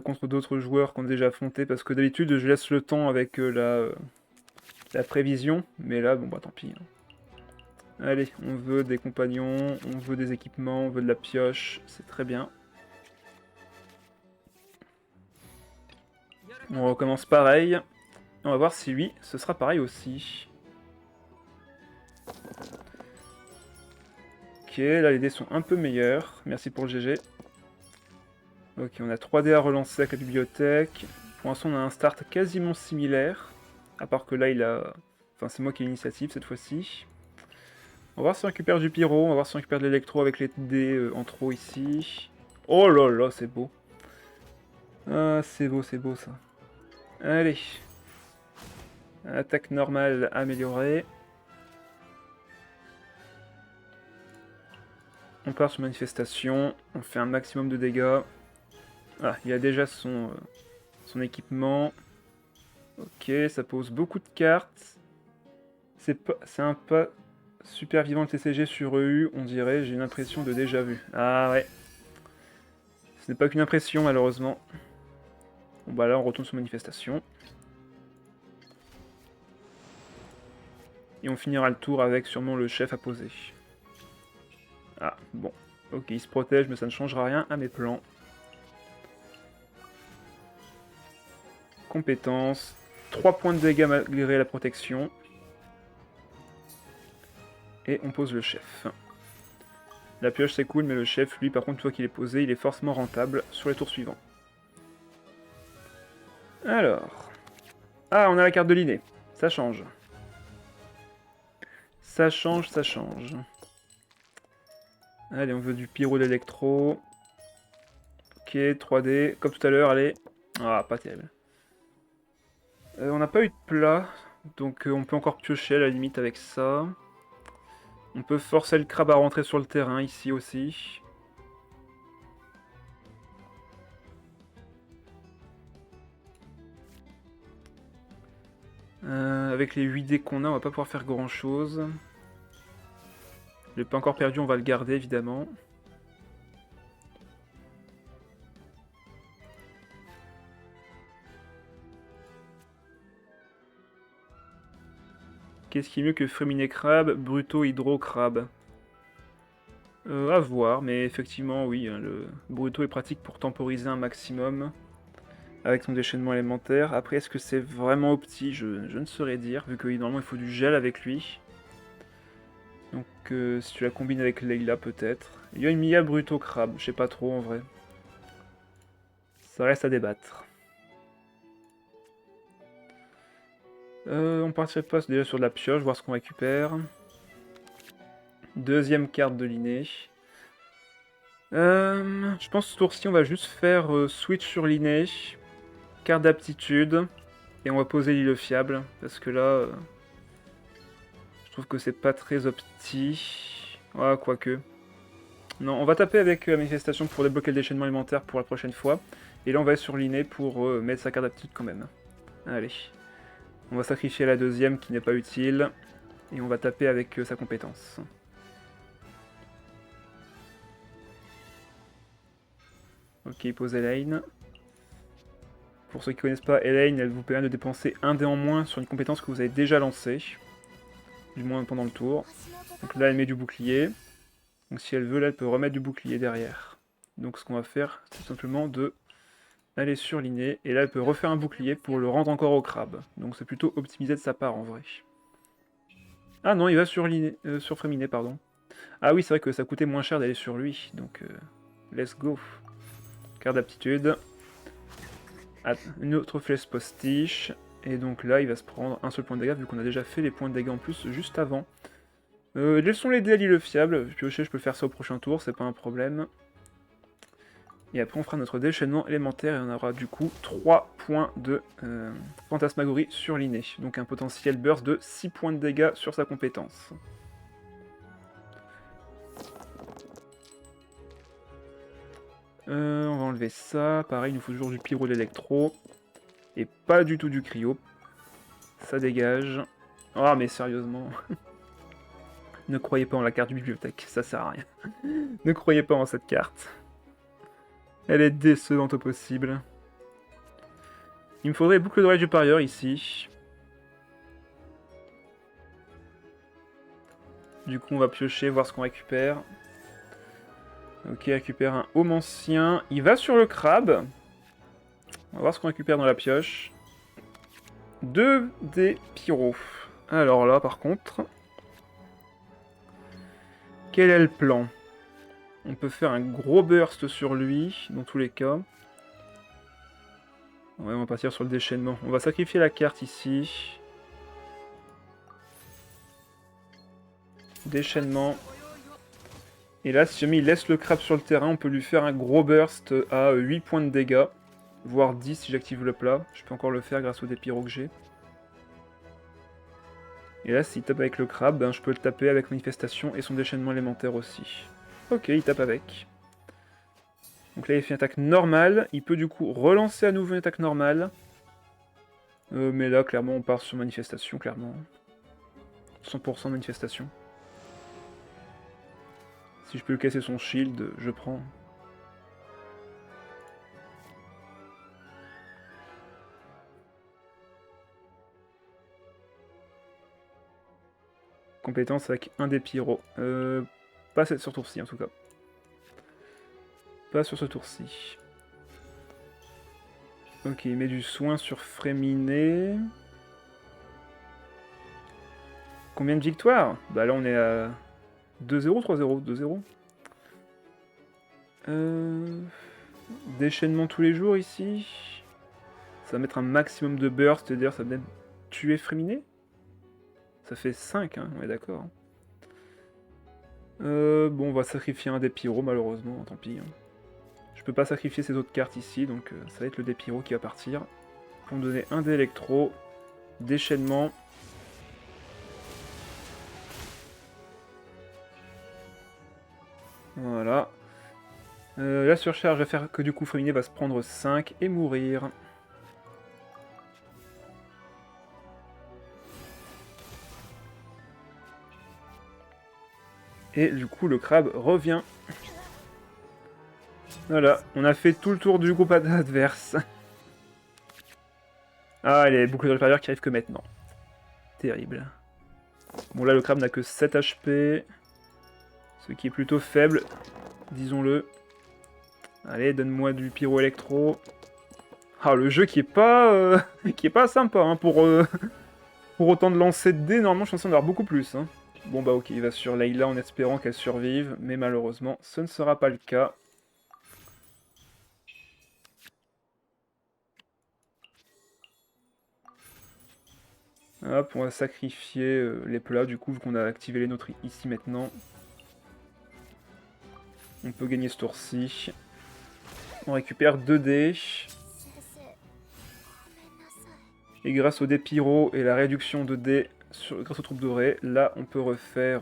contre d'autres joueurs qu'on a déjà affrontés, parce que d'habitude je laisse le temps avec la prévision, mais là, bon bah tant pis. Allez, on veut des compagnons, on veut des équipements, on veut de la pioche, c'est très bien. On recommence pareil. On va voir si lui, ce sera pareil aussi. Ok, là les dés sont un peu meilleurs. Merci pour le GG. Ok, on a 3 dés à relancer avec la bibliothèque. Pour l'instant, on a un start quasiment similaire. À part que là, il a... Enfin, c'est moi qui ai l'initiative cette fois-ci. On va voir si on récupère du pyro, on va voir si on récupère de l'électro avec les dés en trop ici. Oh là là, c'est beau. Ah, c'est beau ça. Allez. Attaque normale améliorée. On part sur manifestation, on fait un maximum de dégâts. Ah, il a déjà son équipement. Ok, ça pose beaucoup de cartes. C'est un pas super vivant le TCG sur EU, on dirait, j'ai une impression de déjà vu. Ah ouais. Ce n'est pas qu'une impression malheureusement. Bon bah là on retourne sur manifestation. Et on finira le tour avec sûrement le chef à poser. Ah, bon. Ok, il se protège, mais ça ne changera rien à mes plans. Compétence. 3 points de dégâts malgré la protection. Et on pose le chef. La pioche c'est cool, mais le chef, lui, par contre, une fois qu'il est posé, il est forcément rentable sur les tours suivants. Alors... Ah, on a la carte de l'inné. Ça change. Ça change, ça change. Allez, on veut du pyro d'électro. Ok, 3D, comme tout à l'heure, allez. Ah, pas terrible. On n'a pas eu de plat, donc on peut encore piocher à la limite avec ça. On peut forcer le crabe à rentrer sur le terrain ici aussi. Avec les 8 dés qu'on a, on va pas pouvoir faire grand chose. Le pas encore perdu, on va le garder évidemment. Qu'est-ce qui est mieux que Fréminé Crabe, Bruto Hydro Crabe? À voir, mais effectivement, oui, hein, le Bruto est pratique pour temporiser un maximum avec son déchaînement élémentaire. Après, est-ce que c'est vraiment opti? Je ne saurais dire, vu que normalement il faut du gel avec lui. Donc si tu la combines avec Leila, peut-être. Il y a une Mia Bruto Crabe, je sais pas trop en vrai. Ça reste à débattre. On partirait pas déjà sur de la pioche, voir ce qu'on récupère. Deuxième carte de l'inné. Je pense que ce tour-ci, on va juste faire switch sur l'inné. Carte d'aptitude. Et on va poser l'île fiable. Parce que là, je trouve que c'est pas très opti. Ah, quoique. Non, on va taper avec la manifestation pour débloquer le déchaînement alimentaire pour la prochaine fois. Et là, on va être sur l'inné pour mettre sa carte d'aptitude quand même. Allez. On va sacrifier la deuxième qui n'est pas utile. Et on va taper avec sa compétence. Ok, pose Elaine. Pour ceux qui ne connaissent pas, Elaine, elle vous permet de dépenser un dé en moins sur une compétence que vous avez déjà lancée. Du moins pendant le tour. Donc là, elle met du bouclier. Donc si elle veut, là, elle peut remettre du bouclier derrière. Donc ce qu'on va faire, c'est simplement de aller sur l'inné. Et là, elle peut refaire un bouclier pour le rendre encore au crabe. Donc c'est plutôt optimisé de sa part, en vrai. Ah non, il va sur l'inné, sur Fréminé, pardon. Ah oui, c'est vrai que ça coûtait moins cher d'aller sur lui. Donc, let's go. Carte d'aptitude. Une autre flèche postiche. Et donc là, il va se prendre un seul point de dégâts, vu qu'on a déjà fait les points de dégâts en plus juste avant. Quels sont les dés à l'île fiable? Piocher, je peux faire ça au prochain tour, c'est pas un problème. Et après, on fera notre déchaînement élémentaire et on aura du coup 3 points de fantasmagorie sur l'inné. Donc un potentiel burst de 6 points de dégâts sur sa compétence. On va enlever ça. Pareil, il nous faut toujours du pyro d'électro. Et pas du tout du cryo. Ça dégage. Ah, mais sérieusement. Ne croyez pas en la carte de bibliothèque, ça sert à rien. Ne croyez pas en cette carte. Elle est décevante au possible. Il me faudrait boucle d'oreille du parieur ici. Du coup, on va piocher, voir ce qu'on récupère. Ok, récupère un homme ancien. Il va sur le crabe. On va voir ce qu'on récupère dans la pioche. 2 des pyros. Alors là, par contre... Quel est le plan? On peut faire un gros burst sur lui, dans tous les cas. Ouais, on va partir sur le déchaînement. On va sacrifier la carte ici. Déchaînement. Et là, si jamais il laisse le crabe sur le terrain, on peut lui faire un gros burst à 8 points de dégâts. Voire 10 si j'active le plat. Je peux encore le faire grâce au dé pyro que j'ai. Et là, s'il tape avec le crabe, ben, je peux le taper avec manifestation et son déchaînement élémentaire aussi. Ok, il tape avec. Donc là, il fait une attaque normale. Il peut du coup relancer à nouveau une attaque normale. Mais là, clairement, on part sur manifestation, clairement. 100% manifestation. Si je peux casser son shield, je prends. Compétence avec un des pyros. Pas sur ce tour-ci, en tout cas. Pas sur ce tour-ci. Ok, il met du soin sur Fréminé. Combien de victoires? Bah là, on est à 2-0, 3-0, 2-0. Déchaînement tous les jours ici. Ça va mettre un maximum de burst, c'est-à-dire ça va même tuer Fréminé. Ça fait 5, hein, on est d'accord. Bon, on va sacrifier un des pyros, malheureusement, tant pis. Hein. Je peux pas sacrifier ces autres cartes ici, donc ça va être le dé pyro qui va partir. Pour me donner un dé électro, déchaînement. Voilà. La surcharge va faire que du coup Freminet va se prendre 5 et mourir. Et du coup le crabe revient. Voilà, on a fait tout le tour du groupe adverse. Ah, les boucles de l'intérieur qui arrivent que maintenant. Terrible. Bon là le crabe n'a que 7 HP. Ce qui est plutôt faible, disons-le. Allez, donne-moi du pyro électro. Ah, le jeu qui est pas, qui est pas sympa hein, pour autant de lancer de dés. Normalement, je suis censé en avoir beaucoup plus. Hein. Bon bah ok, il va sur Layla en espérant qu'elle survive, mais malheureusement, ce ne sera pas le cas. Hop, on va sacrifier les plats, du coup, vu qu'on a activé les nôtres ici maintenant. On peut gagner ce tour-ci. On récupère 2 dés. Et grâce au dé pyro et la réduction de dés grâce aux troupes dorées, là, on peut refaire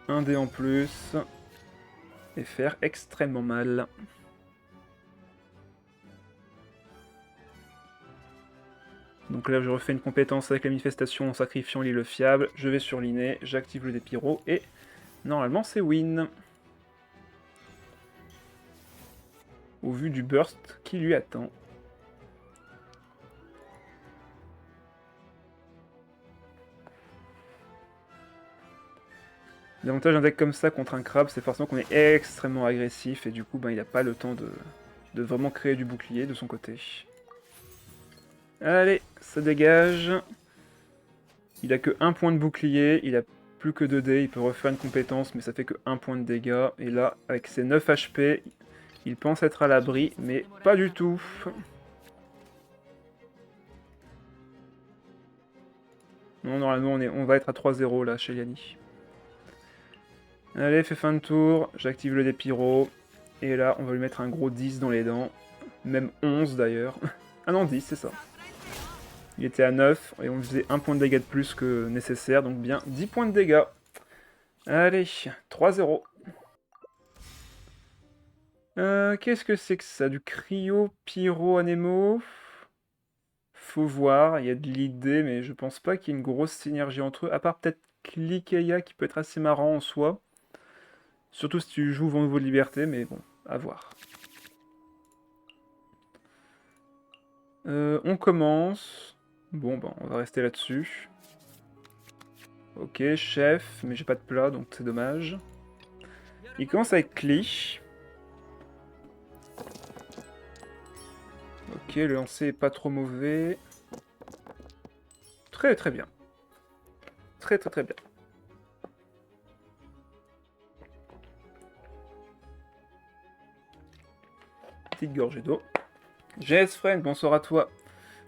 un dé en plus. Et faire extrêmement mal. Donc là, je refais une compétence avec la manifestation en sacrifiant l'île fiable. Je vais sur l'inné, j'active le dé pyro et normalement c'est win. Au vu du burst qui lui attend. L'avantage d'un deck comme ça contre un crabe, c'est forcément qu'on est extrêmement agressif et du coup, ben, il n'a pas le temps de vraiment créer du bouclier de son côté. Allez, ça dégage. Il a que 1 point de bouclier, il a plus que 2 dés, il peut refaire une compétence, mais ça fait que 1 point de dégâts. Et là, avec ses 9 HP, il pense être à l'abri, mais pas du tout. Non, normalement, on va être à 3-0 là, chez Yanni. Allez, fait fin de tour, j'active le dé pyro. Et là, on va lui mettre un gros 10 dans les dents. Même 11 d'ailleurs. Ah non, 10, c'est ça. Il était à 9, et on lui faisait 1 point de dégâts de plus que nécessaire, donc bien 10 points de dégâts. Allez, 3-0. Qu'est-ce que c'est que ça? Du cryo, pyro, anémo? Faut voir, il y a de l'idée, mais je pense pas qu'il y ait une grosse synergie entre eux, à part peut-être Cliqueya qui peut être assez marrant en soi. Surtout si tu joues Vent Nouveau de Liberté, mais bon, à voir. On commence. Bon, ben, on va rester là-dessus. Ok, chef, mais j'ai pas de plat, donc c'est dommage. Il commence avec Cli. Ok, le lancer est pas trop mauvais. Très très bien. Très très très bien. Petite gorgée d'eau. GS Friend, bonsoir à toi.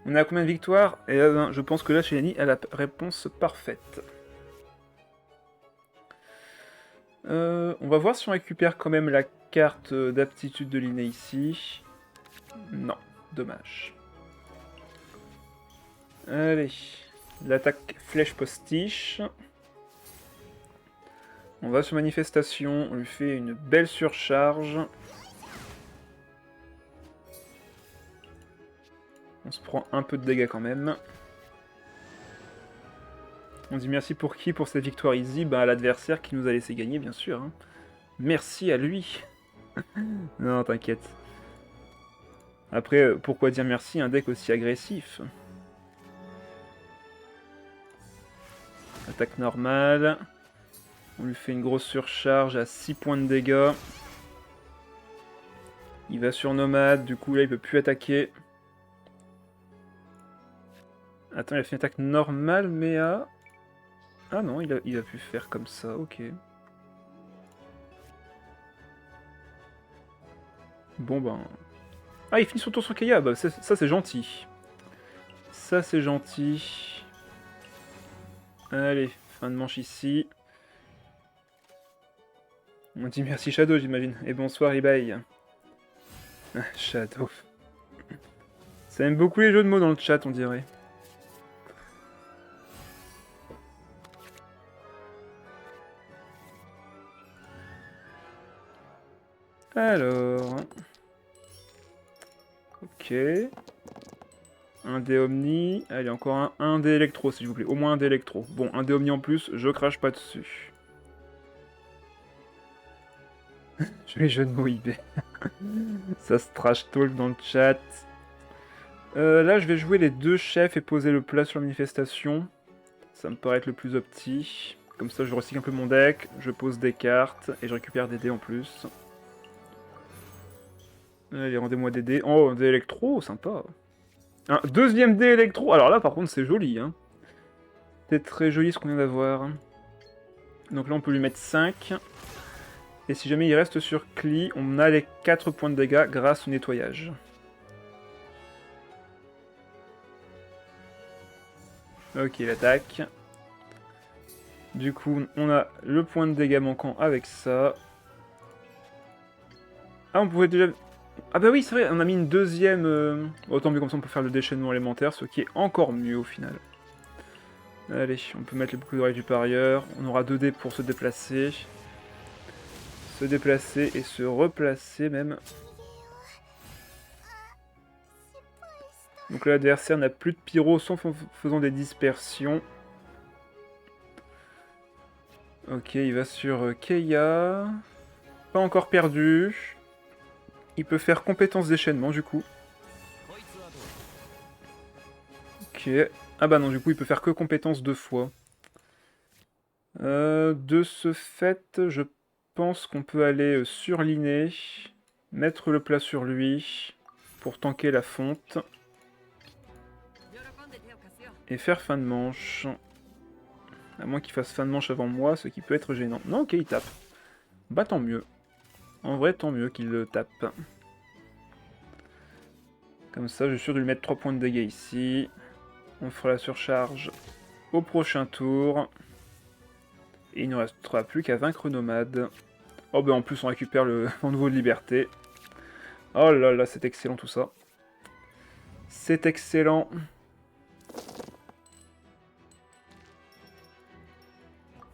On est à combien de victoires? Et je pense que là, chez Yanni, elle a la réponse parfaite. On va voir si on récupère quand même la carte d'aptitude de l'inné ici. Non, dommage. Allez, l'attaque flèche postiche. On va sur manifestation, on lui fait une belle surcharge. On se prend un peu de dégâts quand même. On dit merci pour qui? Pour cette victoire easy? Bah à l'adversaire qui nous a laissé gagner, bien sûr. Hein. Merci à lui. Non, t'inquiète. Après, pourquoi dire merci à un deck aussi agressif? Attaque normale. On lui fait une grosse surcharge à 6 points de dégâts. Il va sur Nomade, du coup là il peut plus attaquer. Attends, il a fait une attaque normale, mais à... Ah non, il a pu faire comme ça, ok. Bon ben... Ah, il finit son tour sur Kaya, bah ça c'est gentil. Ça c'est gentil. Allez, fin de manche ici. On dit merci Shadow, j'imagine. Et bonsoir eBay. Shadow. Ça aime beaucoup les jeux de mots dans le chat, on dirait. Alors... Ok. Un dé Omni. Allez, encore un dé électro, s'il vous plaît. Au moins un dé électro. Bon, un dé Omni en plus, je crache pas dessus. Joli jeu de mots eBay. Ça se trash talk dans le chat. Là, je vais jouer les deux chefs et poser le plat sur la manifestation. Ça me paraît être le plus opti. Comme ça, je recycle un peu mon deck, je pose des cartes et je récupère des dés en plus. Allez, rendez-moi des dés. Oh, un dé électro, sympa. Un deuxième dé électro. Alors là, par contre, c'est joli. Hein. C'est très joli ce qu'on vient d'avoir. Donc là, on peut lui mettre 5. Et si jamais il reste sur Cli, on a les 4 points de dégâts grâce au nettoyage. Ok, il attaque. Du coup, on a le point de dégâts manquant avec ça. Ah, on pouvait déjà... Ah bah oui, c'est vrai, on a mis une deuxième... Autant mieux, comme ça on peut faire le déchaînement élémentaire, ce qui est encore mieux au final. Allez, on peut mettre les boucles d'oreilles du parieur. On aura 2 dés pour se déplacer. Se déplacer et se replacer même. Donc là, l'adversaire n'a plus de pyro, sauf en faisant des dispersions. Ok, il va sur Keia. Pas encore perdu. Il peut faire compétence déchaînement du coup. Ok. Ah bah non, du coup il peut faire que compétence 2 fois. De ce fait, je pense qu'on peut aller sur l'inné, mettre le plat sur lui pour tanker la fonte. Et faire fin de manche. À moins qu'il fasse fin de manche avant moi, ce qui peut être gênant. Non, ok, il tape. Bah tant mieux. En vrai, tant mieux qu'il le tape. Comme ça, je suis sûr de lui mettre 3 points de dégâts ici. On fera la surcharge au prochain tour. Et il ne restera plus qu'à vaincre Nomade. Oh ben en plus on récupère le nouveau de liberté. Oh là là, c'est excellent tout ça. C'est excellent.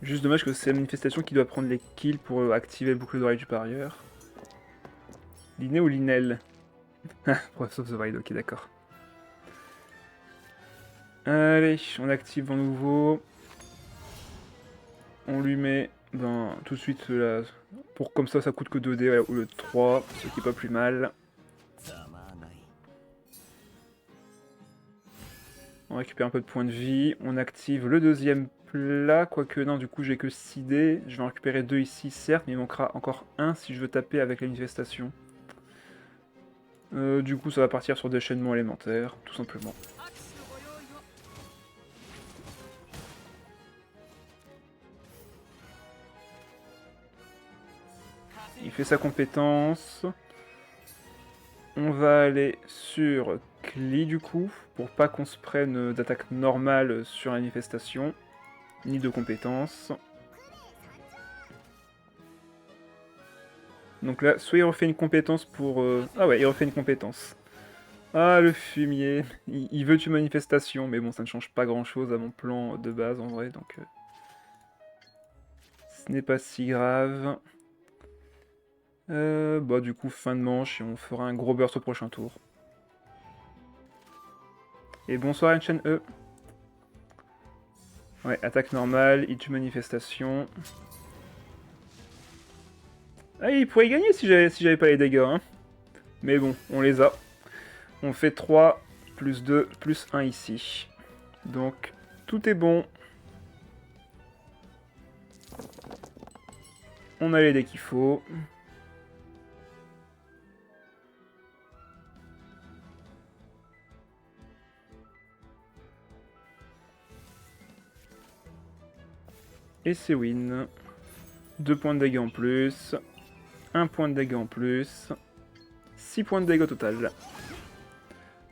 Juste dommage que c'est la manifestation qui doit prendre les kills pour activer le boucle d'oreille du parieur. L'inné ou l'inel? Breath of the Wild, ok d'accord. Allez, on active à nouveau. On lui met tout de suite là. Pour comme ça coûte que 2 dés ouais, au lieu de 3, ce qui est pas plus mal. On récupère un peu de points de vie. On active le deuxième plat. Quoique non, du coup j'ai que 6 dés. Je vais en récupérer 2 ici, certes, mais il manquera encore un si je veux taper avec la manifestation. Du coup ça va partir sur déchaînement élémentaire, tout simplement. Il fait sa compétence. On va aller sur Cli du coup, pour pas qu'on se prenne d'attaque normale sur la manifestation, ni de compétences. Donc là, soit il refait une compétence pour... Ah ouais, il refait une compétence. Ah, le fumier. Il veut tuer manifestation, mais bon, ça ne change pas grand-chose à mon plan de base, en vrai, donc... ce n'est pas si grave. Bah du coup, fin de manche, et on fera un gros burst au prochain tour. Et bonsoir Enchen E. Ouais, attaque normale, il tue manifestation. Ah, il pourrait gagner si j'avais pas les dégâts, hein. Mais bon, on les a. On fait 3, plus 2, plus 1 ici. Donc, tout est bon. On a les dés qu'il faut. Et c'est win. 2 points de dégâts en plus. 1 point de dégâts en plus. 6 points de dégâts au total.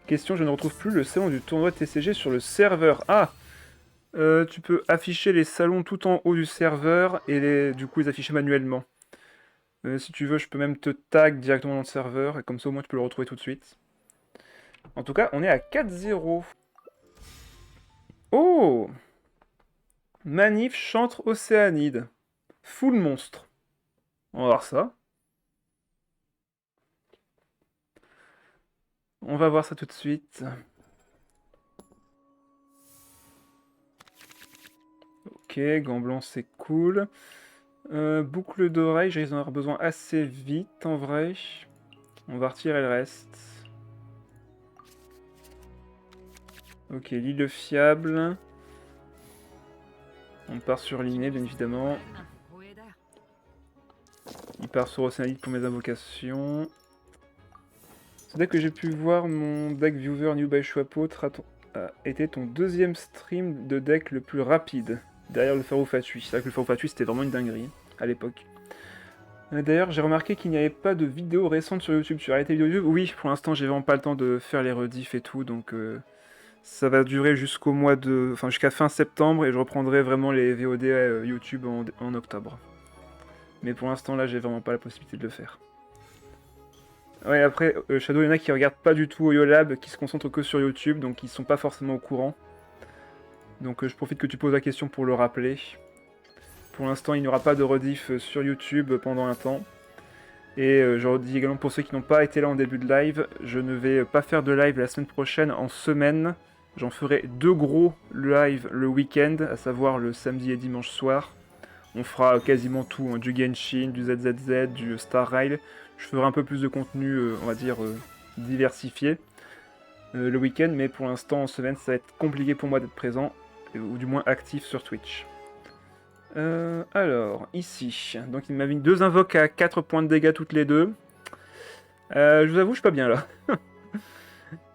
Question, je ne retrouve plus le salon du tournoi TCG sur le serveur. Ah, tu peux afficher les salons tout en haut du serveur et du coup les afficher manuellement. Si tu veux, je peux même te tag directement dans le serveur, et comme ça au moins tu peux le retrouver tout de suite. En tout cas, on est à 4-0. Oh! Manif chantre océanide. Full monstre. On va voir ça. On va voir ça tout de suite. Ok, gants blancs c'est cool. Boucle d'oreille, je risque d'en avoir besoin assez vite en vrai. On va retirer le reste. Ok, l'île fiable. On part sur l'inné, bien évidemment. Il part sur Océanite pour mes invocations. C'est dès que j'ai pu voir mon deck viewer New by Schwapo a été ton deuxième stream de deck le plus rapide, derrière le Pharaoh Fatui. C'est vrai que le Pharaoh Fatui c'était vraiment une dinguerie à l'époque. D'ailleurs, j'ai remarqué qu'il n'y avait pas de vidéos récentes sur YouTube. Tu as arrêté YouTube? Oui, pour l'instant, j'ai vraiment pas le temps de faire les rediffs et tout, donc ça va durer jusqu'au mois de... Enfin, jusqu'à fin septembre, et je reprendrai vraiment les VOD YouTube en octobre. Mais pour l'instant, là, j'ai vraiment pas la possibilité de le faire. Ouais, après, Shadow, il y en a qui regardent pas du tout YoLab, qui se concentrent que sur YouTube, donc ils sont pas forcément au courant. Donc je profite que tu poses la question pour le rappeler. Pour l'instant, il n'y aura pas de rediff sur YouTube pendant un temps. Et je redis également pour ceux qui n'ont pas été là en début de live, je ne vais pas faire de live la semaine prochaine en semaine. J'en ferai 2 gros live le week-end, à savoir le samedi et dimanche soir. On fera quasiment tout, hein, du Genshin, du ZZZ, du Star Rail. Je ferai un peu plus de contenu, on va dire, diversifié le week-end, mais pour l'instant en semaine ça va être compliqué pour moi d'être présent, ou du moins actif sur Twitch. Alors, ici, donc il m'a mis 2 invoques à 4 points de dégâts toutes les deux. Je vous avoue, je suis pas bien là.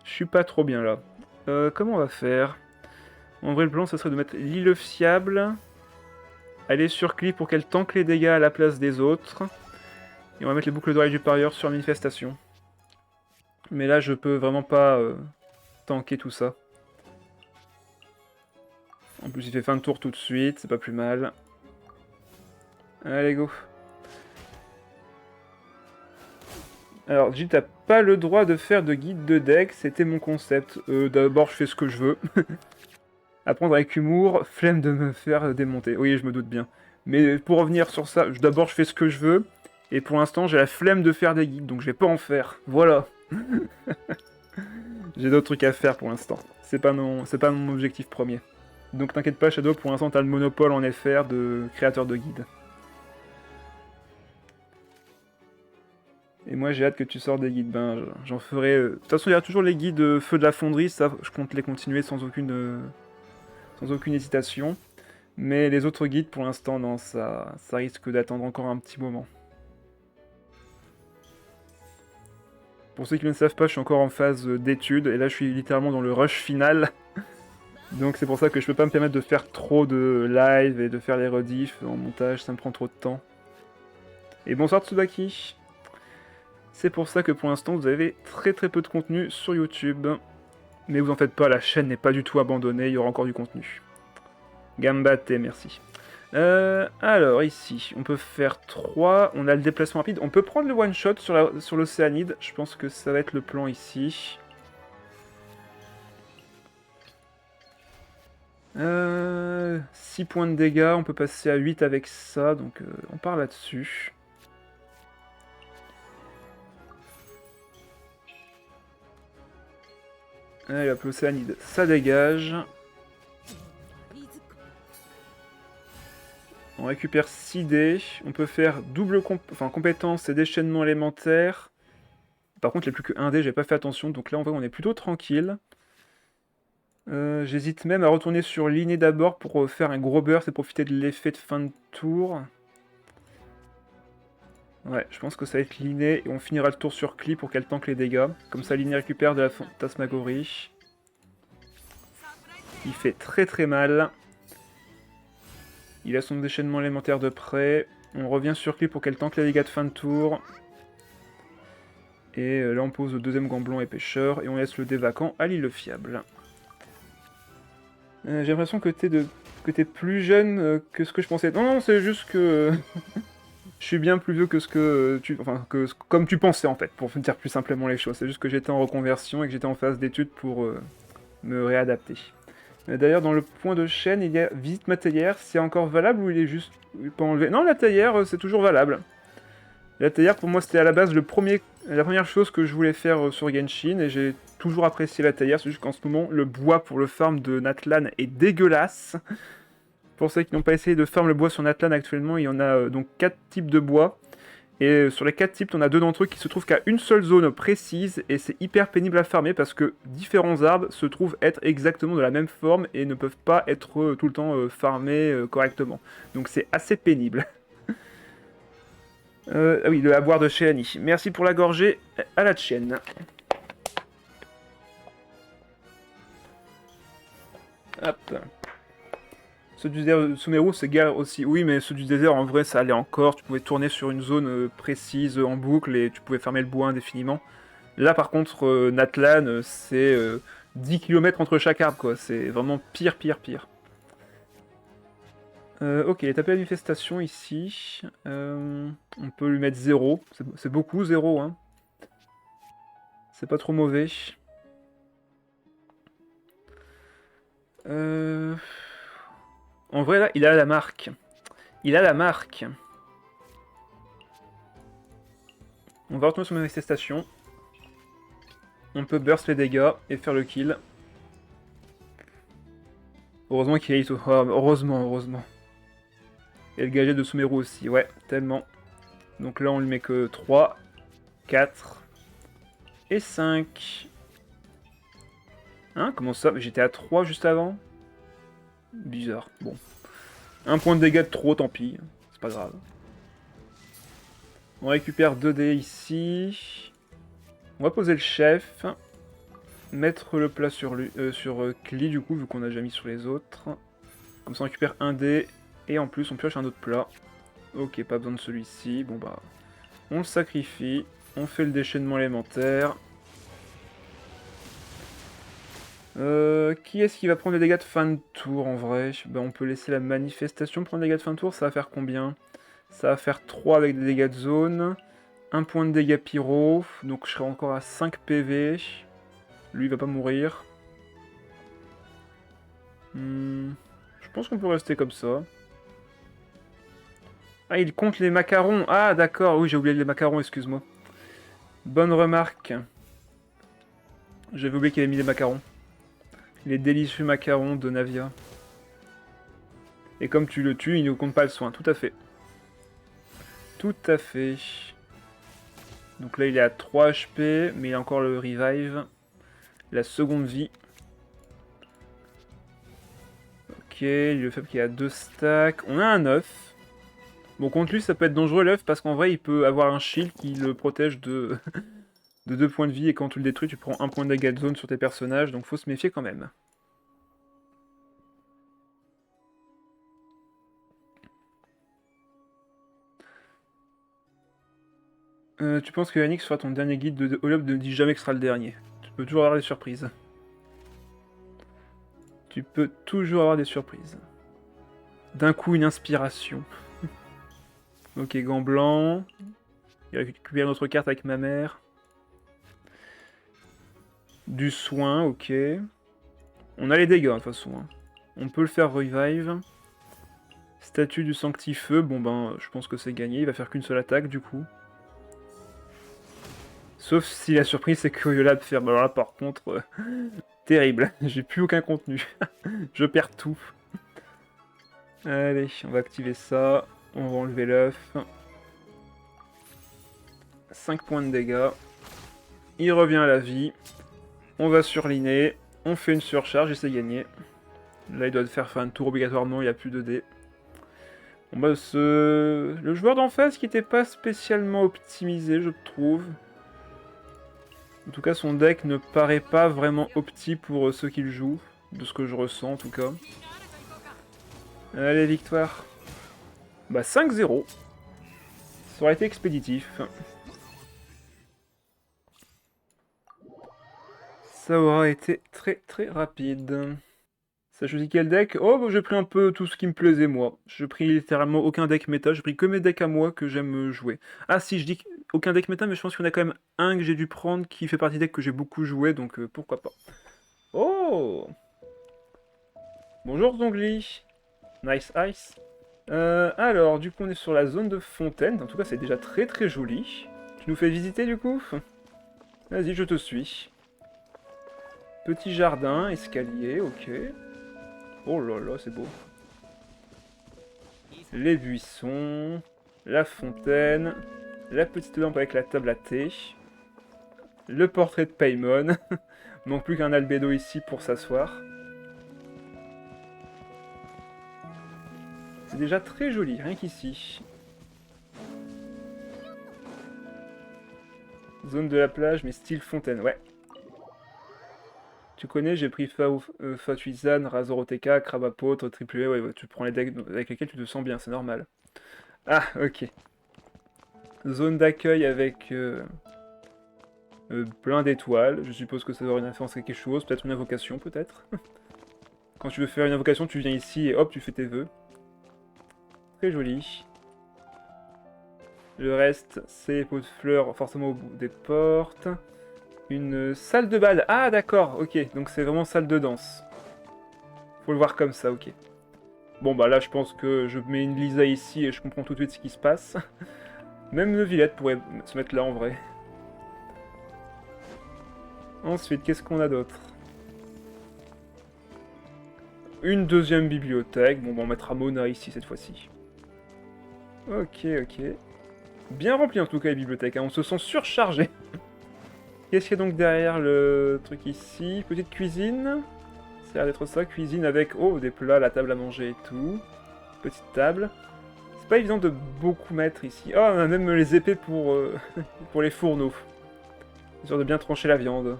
Je suis pas trop bien là. Comment on va faire? En vrai, le plan, ça serait de mettre l'île fiable, aller sur Clip pour qu'elle tanque les dégâts à la place des autres, et on va mettre les boucles d'oreilles du parieur sur manifestation. Mais là, je peux vraiment pas tanker tout ça. En plus, il fait fin de tour tout de suite, c'est pas plus mal. Allez, go. Alors, Gilles, t'as pas le droit de faire de guide de deck, c'était mon concept. D'abord, je fais ce que je veux. Apprendre avec humour, flemme de me faire démonter. Oui, je me doute bien. Mais pour revenir sur ça, d'abord, je fais ce que je veux. Et pour l'instant, j'ai la flemme de faire des guides, donc je vais pas en faire. Voilà. J'ai d'autres trucs à faire pour l'instant. C'est pas mon objectif premier. Donc t'inquiète pas, Shadow, pour l'instant, t'as le monopole en FR de créateur de guides. Et moi j'ai hâte que tu sors des guides, ben j'en ferai... De toute façon il y a toujours les guides Feu de la Fonderie, ça je compte les continuer sans aucune hésitation. Mais les autres guides pour l'instant non, ça risque d'attendre encore un petit moment. Pour ceux qui ne le savent pas, je suis encore en phase d'études, et là je suis littéralement dans le rush final. Donc c'est pour ça que je peux pas me permettre de faire trop de live et de faire les rediffs en montage, ça me prend trop de temps. Et bonsoir Tsubaki. C'est pour ça que pour l'instant vous avez très peu de contenu sur YouTube. Mais vous en faites pas, la chaîne n'est pas du tout abandonnée, il y aura encore du contenu. Gambate, merci. Alors ici, on peut faire 3, on a le déplacement rapide. On peut prendre le one shot sur l'Océanide, je pense que ça va être le plan ici. 6 points de dégâts, on peut passer à 8 avec ça, donc on part là-dessus. Allez hop, l'Océanide, ça dégage. On récupère 6 dés, on peut faire double compétence et déchaînement élémentaire. Par contre, il n'y a plus que 1 dé, j'ai pas fait attention, donc là en vrai on est plutôt tranquille. J'hésite même à retourner sur l'inné d'abord pour faire un gros burst et profiter de l'effet de fin de tour. Ouais, je pense que ça va être l'inné et on finira le tour sur Cli pour qu'elle tanque les dégâts. Comme ça, l'inné récupère de la fantasmagorie. Il fait très mal. Il a son déchaînement élémentaire de près. On revient sur Cli pour qu'elle tanque les dégâts de fin de tour. Et là, on pose le deuxième gant blanc et pêcheur et on laisse le dé vacant à l'île fiable. J'ai l'impression que t'es plus jeune que ce que je pensais. Non, c'est juste que... Je suis bien plus vieux que ce que tu... Enfin, comme tu pensais, en fait, pour dire plus simplement les choses. C'est juste que j'étais en reconversion et que j'étais en phase d'études pour me réadapter. D'ailleurs, dans le point de chaîne, il y a visite ma théière. C'est encore valable ou il est juste pas enlevé? Non, la théière, c'est toujours valable. La théière, pour moi, c'était à la base la première chose que je voulais faire sur Genshin, et j'ai toujours apprécié la théière. C'est juste qu'en ce moment, le bois pour le farm de Natlan est dégueulasse. Pour ceux qui n'ont pas essayé de farm le bois sur Natlan actuellement, il y en a donc 4 types de bois. Et sur les 4 types, on a 2 d'entre eux qui se trouvent qu'à une seule zone précise, et c'est hyper pénible à farmer parce que différents arbres se trouvent être exactement de la même forme et ne peuvent pas être tout le temps farmés correctement. Donc c'est assez pénible. Ah oui, le avoir de chez Annie. Merci pour la gorgée, à la tienne. Hop. Ceux du désert de Sumeru, c'est galère aussi. Oui, mais ceux du désert, en vrai, ça allait encore. Tu pouvais tourner sur une zone précise en boucle et tu pouvais fermer le bois indéfiniment. Là, par contre, Natlan, c'est 10 km entre chaque arbre, quoi. C'est vraiment pire, pire, pire. Ok, il est tapé à manifestation ici. On peut lui mettre 0. C'est beaucoup, 0, hein. C'est pas trop mauvais. En vrai, là, il a la marque. Il a la marque. On va retourner sur manifestation. On peut burst les dégâts et faire le kill. Heureusement qu'il est Ito. Oh, heureusement, heureusement. Et le gadget de Sumeru aussi, ouais, tellement. Donc là, on lui met que 3, 4 et 5. Hein, comment ça? Mais j'étais à 3 juste avant? Bizarre, bon. Un point de dégâts de trop, tant pis. C'est pas grave. On récupère 2 dés ici. On va poser le chef. Mettre le plat sur Klee, du coup, vu qu'on a déjà mis sur les autres. Comme ça, on récupère un dé. Et en plus, on pioche un autre plat. Ok, pas besoin de celui-ci. Bon, bah, on le sacrifie. On fait le déchaînement élémentaire. Qui est-ce qui va prendre les dégâts de fin de tour, en vrai? Ben, on peut laisser la manifestation prendre les dégâts de fin de tour. Ça va faire combien? Ça va faire 3 avec des dégâts de zone. 1 point de dégâts pyro. Donc, je serai encore à 5 PV. Lui, il va pas mourir. Je pense qu'on peut rester comme ça. Ah, il compte les macarons. Ah, d'accord. Oui, j'ai oublié les macarons, excuse-moi. Bonne remarque. J'avais oublié qu'il avait mis les macarons. Les délicieux macarons de Navia. Et comme tu le tues, il ne compte pas le soin. Tout à fait. Tout à fait. Donc là, il est à 3 HP, mais il a encore le revive. La seconde vie. Ok, le fait qu'il a 2 stacks. On a un œuf. Bon, contre lui, ça peut être dangereux l'œuf, parce qu'en vrai, il peut avoir un shield qui le protège de... de 2 points de vie, et quand tu le détruis, tu prends 1 point de dégâts de zone sur tes personnages, donc faut se méfier quand même. Tu penses que Yannick sera ton dernier guide de Holob, ne dis jamais que ce sera le dernier. Tu peux toujours avoir des surprises. Tu peux toujours avoir des surprises. D'un coup, une inspiration. Ok, gant blanc. Il récupère notre carte avec ma mère. Du soin, ok. On a les dégâts, de toute façon. Hein. On peut le faire revive. Statue du sanctifeu, bon ben, je pense que c'est gagné. Il va faire qu'une seule attaque, du coup. Sauf si la surprise, c'est que Yolab fait... Alors là, par contre... terrible. J'ai plus aucun contenu. Je perds tout. Allez, on va activer ça. On va enlever l'œuf. 5 points de dégâts. Il revient à la vie. On va surliner. On fait une surcharge et c'est gagné. Là, il doit faire fin de tour obligatoirement. Il n'y a plus de dés. Bon bah, le joueur d'en face qui n'était pas spécialement optimisé, je trouve. En tout cas, son deck ne paraît pas vraiment opti pour ceux qui le jouent. De ce que je ressens, en tout cas. Allez, victoire. Bah, 5-0. Ça aurait été expéditif. Ça aura été très très rapide. Ça choisit quel deck? Oh, bah, j'ai pris un peu tout ce qui me plaisait, moi. J'ai pris littéralement aucun deck méta, j'ai pris que mes decks à moi que j'aime jouer. Ah si, je dis aucun deck méta, mais je pense qu'il y en a quand même un que j'ai dû prendre qui fait partie des decks que j'ai beaucoup joué, donc pourquoi pas. Oh! Bonjour Zongli. Nice ice. Alors, du coup, on est sur la zone de fontaine. En tout cas, c'est déjà très très joli. Tu nous fais visiter, du coup? Vas-y, je te suis. Petit jardin, escalier, ok. Oh là là, c'est beau. Les buissons, la fontaine, la petite lampe avec la table à thé, le portrait de Paimon. Manque plus qu'un albédo ici pour s'asseoir. C'est déjà très joli, rien qu'ici. Zone de la plage, mais style fontaine, ouais. Tu connais, j'ai pris Fatuizan, Razoroteka, Krabapote, Triple A, ouais, tu prends les decks avec lesquels tu te sens bien, c'est normal. Ah, ok. Zone d'accueil avec plein d'étoiles, je suppose que ça doit avoir une référence à quelque chose, peut-être une invocation, peut-être. Quand tu veux faire une invocation, tu viens ici et hop, tu fais tes vœux. Très joli. Le reste, c'est les pots de fleurs, forcément au bout des portes. Une salle de bal. Ah, d'accord, ok. Donc c'est vraiment salle de danse. Faut le voir comme ça, ok. Bon, bah là, je pense que je mets une Lisa ici et je comprends tout de suite ce qui se passe. Même le Villette pourrait se mettre là en vrai. Ensuite, qu'est-ce qu'on a d'autre? Une deuxième bibliothèque. Bon, bah, on mettra Mona ici cette fois-ci. Ok, ok. Bien rempli en tout cas les bibliothèques, hein. On se sent surchargé. Qu'est-ce qu'il y a donc derrière le truc ici? Petite cuisine. Ça a l'air d'être ça, cuisine avec, oh, des plats, la table à manger et tout. Petite table. C'est pas évident de beaucoup mettre ici. Oh, on a même les épées pour, pour les fourneaux. C'est sûr de bien trancher la viande.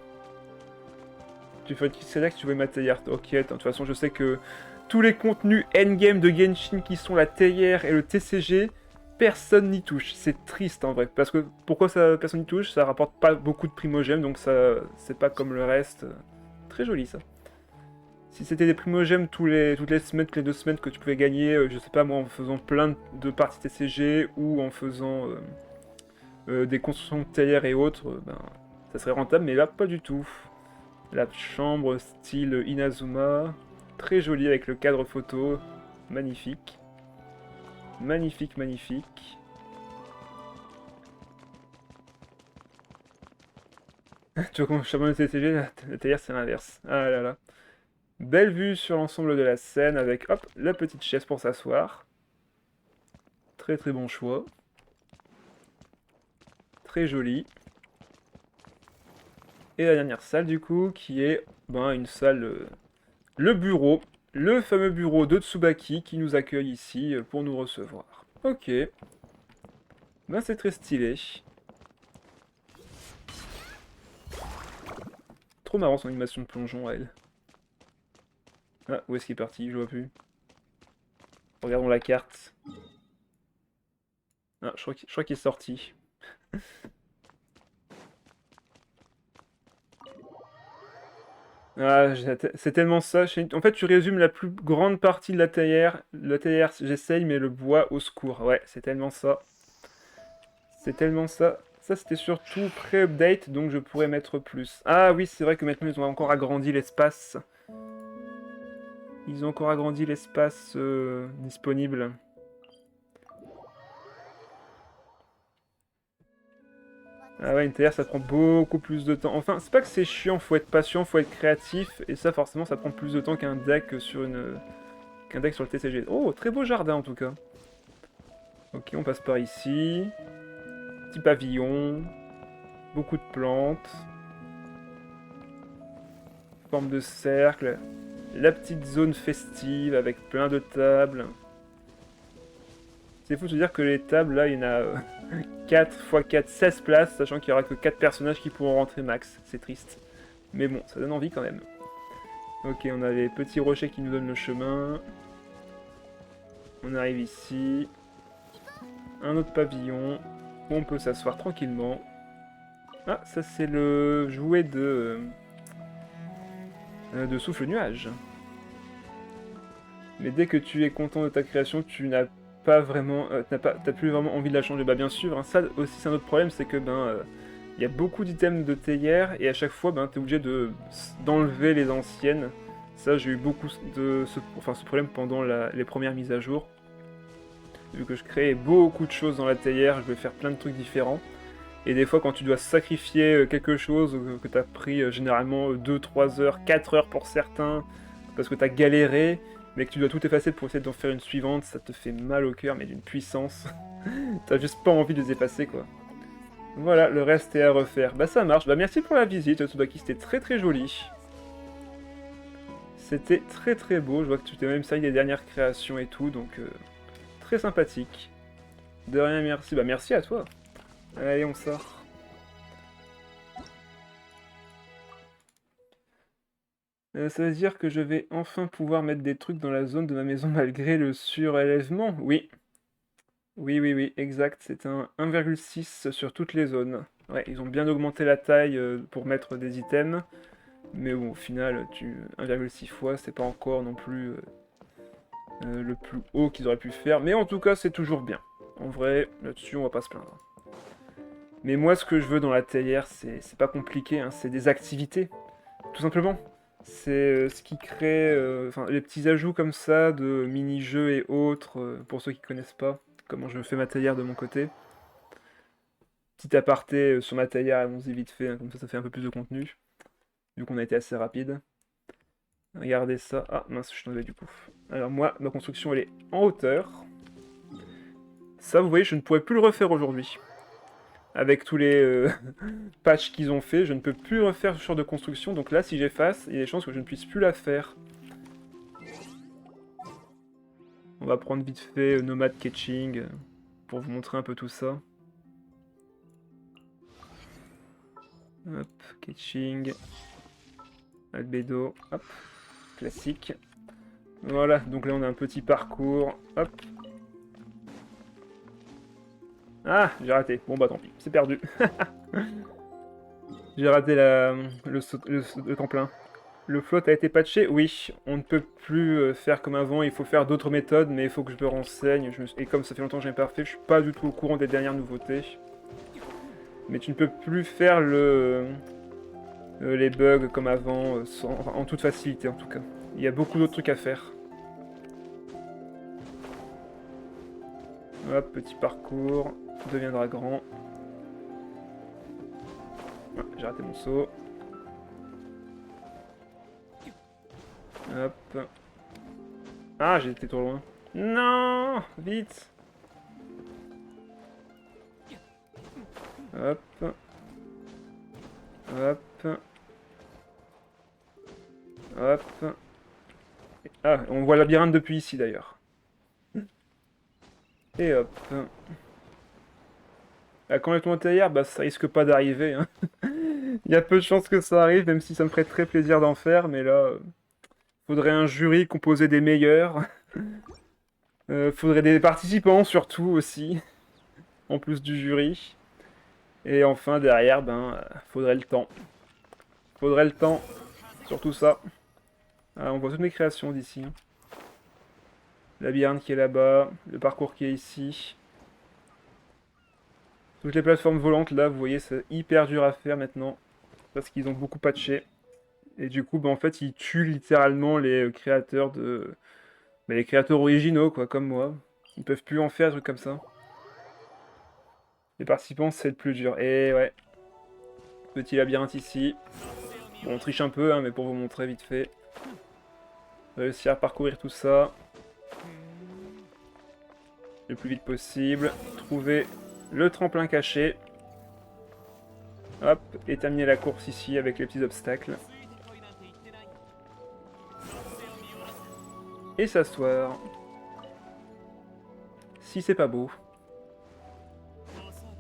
Tu fais c'est là que tu veux ma théière. Ok, de toute façon, je sais que tous les contenus endgame de Genshin qui sont la théière et le TCG, personne n'y touche. C'est triste en vrai. Parce que pourquoi ça, personne n'y touche? Ça rapporte pas beaucoup de primogèmes, donc ça, c'est pas comme le reste. Très joli ça. Si c'était des primogèmes toutes les semaines, toutes les 2 semaines que tu pouvais gagner, je sais pas moi, en faisant plein de parties TCG ou en faisant des constructions de théière et autres, ben, ça serait rentable, mais là, pas du tout. La chambre style Inazuma, très jolie avec le cadre photo, magnifique. Magnifique, magnifique. Tu vois comment je suis abonné au TCG, la théière c'est l'inverse. Ah là là. Belle vue sur l'ensemble de la scène avec, hop, la petite chaise pour s'asseoir. Très très bon choix. Très joli. Et la dernière salle du coup, qui est ben, une salle, le bureau, le fameux bureau de Tsubaki qui nous accueille ici pour nous recevoir. Ok. Ben c'est très stylé. Trop marrant son animation de plongeon à elle. Ah, où est-ce qu'il est parti? Je vois plus. Regardons la carte. Ah, je crois qu'il est sorti. Ah, c'est tellement ça. En fait, tu résumes la plus grande partie de la théière. La théière, j'essaye, mais le bois au secours. Ouais, c'est tellement ça. C'est tellement ça. Ça, c'était surtout pré-update, donc je pourrais mettre plus. Ah oui, c'est vrai que maintenant, ils ont encore agrandi l'espace. Ils ont encore agrandi l'espace disponible. Ah ouais, une théière, ça prend beaucoup plus de temps. Enfin, c'est pas que c'est chiant, faut être patient, faut être créatif, et ça, forcément, ça prend plus de temps qu'un deck sur qu'un deck sur le TCG. Oh, très beau jardin, en tout cas. Ok, on passe par ici. Petit pavillon. Beaucoup de plantes. Forme de cercle. La petite zone festive avec plein de tables. C'est fou de se dire que les tables, là, il y en a 4 x 4, 16 places, sachant qu'il n'y aura que 4 personnages qui pourront rentrer max. C'est triste. Mais bon, ça donne envie quand même. Ok, on a les petits rochers qui nous donnent le chemin. On arrive ici. Un autre pavillon. Où on peut s'asseoir tranquillement. Ah, ça c'est le jouet de souffle nuage. Mais dès que tu es content de ta création, tu n'as pas vraiment, t'as plus vraiment envie de la changer. Bah bien sûr, hein, ça aussi c'est un autre problème, c'est que il y a beaucoup d'items de théière et à chaque fois t'es obligé d'enlever les anciennes. Ça j'ai eu beaucoup de ce problème pendant les premières mises à jour. Vu que je crée beaucoup de choses dans la théière, je vais faire plein de trucs différents. Et des fois quand tu dois sacrifier quelque chose que tu as pris généralement 2, 3 heures, 4 heures pour certains, parce que tu as galéré, mais que tu dois tout effacer pour essayer d'en faire une suivante, ça te fait mal au cœur, mais d'une puissance. T'as juste pas envie de les effacer, quoi. Voilà, le reste est à refaire. Bah ça marche, bah merci pour la visite, Tsubaki, c'était très très joli. C'était très très beau, je vois que tu t'es même servi des dernières créations et tout, donc très sympathique. De rien, merci. Bah merci à toi. Allez, on sort. Ça veut dire que je vais enfin pouvoir mettre des trucs dans la zone de ma maison malgré le surélèvement? Oui. Oui, oui, oui, exact. C'est un 1,6 sur toutes les zones. Ouais, ils ont bien augmenté la taille pour mettre des items. Mais bon, au final, 1,6 fois, c'est pas encore non plus le plus haut qu'ils auraient pu faire. Mais en tout cas, c'est toujours bien. En vrai, là-dessus, on va pas se plaindre. Mais moi, ce que je veux dans la théière, c'est pas compliqué, hein, c'est des activités. Tout simplement. C'est ce qui crée les petits ajouts comme ça de mini-jeux et autres, pour ceux qui connaissent pas comment je fais ma théière de mon côté. Petit aparté sur ma théière, allons-y vite fait, hein, comme ça fait un peu plus de contenu, vu qu'on a été assez rapide. Regardez ça. Ah mince, je suis tombé du coup. Alors moi, ma construction elle est en hauteur. Ça, vous voyez, je ne pourrais plus le refaire aujourd'hui. Avec tous les patchs qu'ils ont fait, je ne peux plus refaire ce genre de construction. Donc là, si j'efface, il y a des chances que je ne puisse plus la faire. On va prendre vite fait Nomad Catching pour vous montrer un peu tout ça. Hop, Catching. Albedo, hop, classique. Voilà, donc là on a un petit parcours. Hop. Ah, j'ai raté. Bon bah tant pis, c'est perdu. J'ai raté le tremplin. Le float a été patché? Oui, on ne peut plus faire comme avant, il faut faire d'autres méthodes, mais il faut que je me renseigne. Et comme ça fait longtemps que je n'ai pas fait, je suis pas du tout au courant des dernières nouveautés. Mais tu ne peux plus faire les bugs comme avant, en toute facilité en tout cas. Il y a beaucoup d'autres trucs à faire. Hop, petit parcours, deviendra grand. Ah, j'ai raté mon saut. Hop. Ah, j'ai été trop loin. Non, vite. Hop. Hop. Hop. Ah, on voit le labyrinthe depuis ici d'ailleurs. Et hop. Ah, quand on est intérieur, bah ça risque pas d'arriver. Hein. Il y a peu de chances que ça arrive, même si ça me ferait très plaisir d'en faire, mais là, faudrait un jury composé des meilleurs. Faudrait des participants surtout aussi, en plus du jury. Et enfin derrière, faudrait le temps. Faudrait le temps, surtout ça. Ah, on voit toutes mes créations d'ici. Hein. Labyrinthe qui est là-bas, le parcours qui est ici. Toutes les plateformes volantes là, vous voyez, c'est hyper dur à faire maintenant. Parce qu'ils ont beaucoup patché. Et du coup, en fait, ils tuent littéralement les créateurs les créateurs originaux, quoi, comme moi. Ils peuvent plus en faire des trucs comme ça. Les participants, c'est le plus dur. Et ouais. Petit labyrinthe ici. Bon, on triche un peu, hein, mais pour vous montrer vite fait. Réussir à parcourir tout ça. Le plus vite possible. Trouver le tremplin caché. Hop, et terminer la course ici avec les petits obstacles. Et s'asseoir. Si c'est pas beau.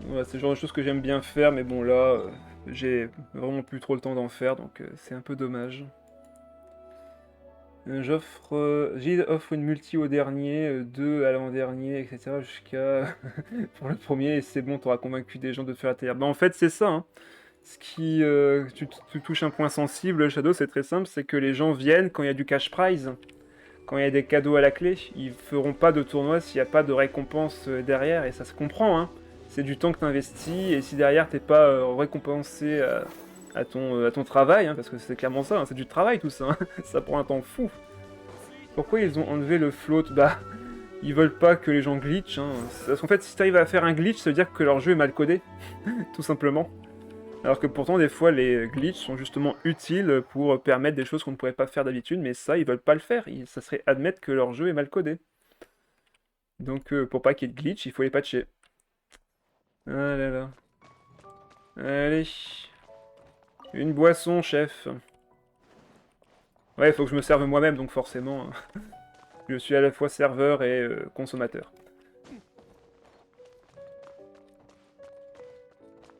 Voilà, c'est le genre de choses que j'aime bien faire, mais bon là, j'ai vraiment plus trop le temps d'en faire, donc c'est un peu dommage. J'offre une multi au dernier, deux à l'avant-dernier, etc. jusqu'à pour le premier, et c'est bon, t'auras convaincu des gens de te faire la théière. Bah en fait c'est ça, hein. Ce qui, tu touches un point sensible, Shadow, c'est très simple, c'est que les gens viennent quand il y a du cash prize. quand il y a des cadeaux à la clé, ils feront pas de tournoi s'il n'y a pas de récompense derrière, et ça se comprend, hein. C'est du temps que tu investis, et si derrière t'es pas récompensé à ton travail, hein, parce que c'est clairement ça, hein, c'est du travail tout ça, hein, ça prend un temps fou. Pourquoi ils ont enlevé le float? Bah, ils veulent pas que les gens glitchent, hein. Parce qu'en fait, si t'arrives à faire un glitch, ça veut dire que leur jeu est mal codé, tout simplement. Alors que pourtant, des fois, les glitches sont justement utiles pour permettre des choses qu'on ne pourrait pas faire d'habitude, mais ça, ils veulent pas le faire. Ça serait admettre que leur jeu est mal codé. Donc, pour pas qu'il y ait de glitch, il faut les patcher. Ah là là. Allez. Une boisson, chef. Ouais, il faut que je me serve moi-même, donc forcément, je suis à la fois serveur et consommateur.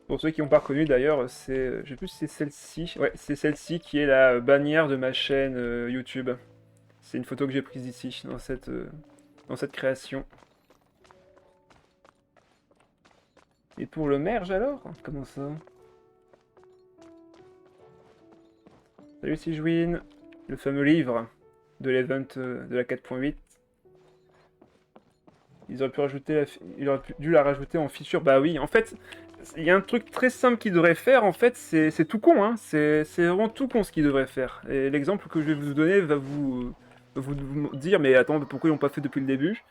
Pour ceux qui n'ont pas reconnu d'ailleurs, je sais plus si c'est celle-ci. Ouais, c'est celle-ci qui est la bannière de ma chaîne YouTube. C'est une photo que j'ai prise ici, dans cette création. Et pour le merge alors? Comment ça? Salut Sijwin, le fameux livre de l'event de la 4.8. Ils auraient dû la rajouter en feature. Bah oui, en fait, il y a un truc très simple qu'ils devraient faire, en fait, c'est tout con, hein. C'est vraiment tout con ce qu'ils devraient faire. Et l'exemple que je vais vous donner va vous dire, mais attends, pourquoi ils l'ont pas fait depuis le début?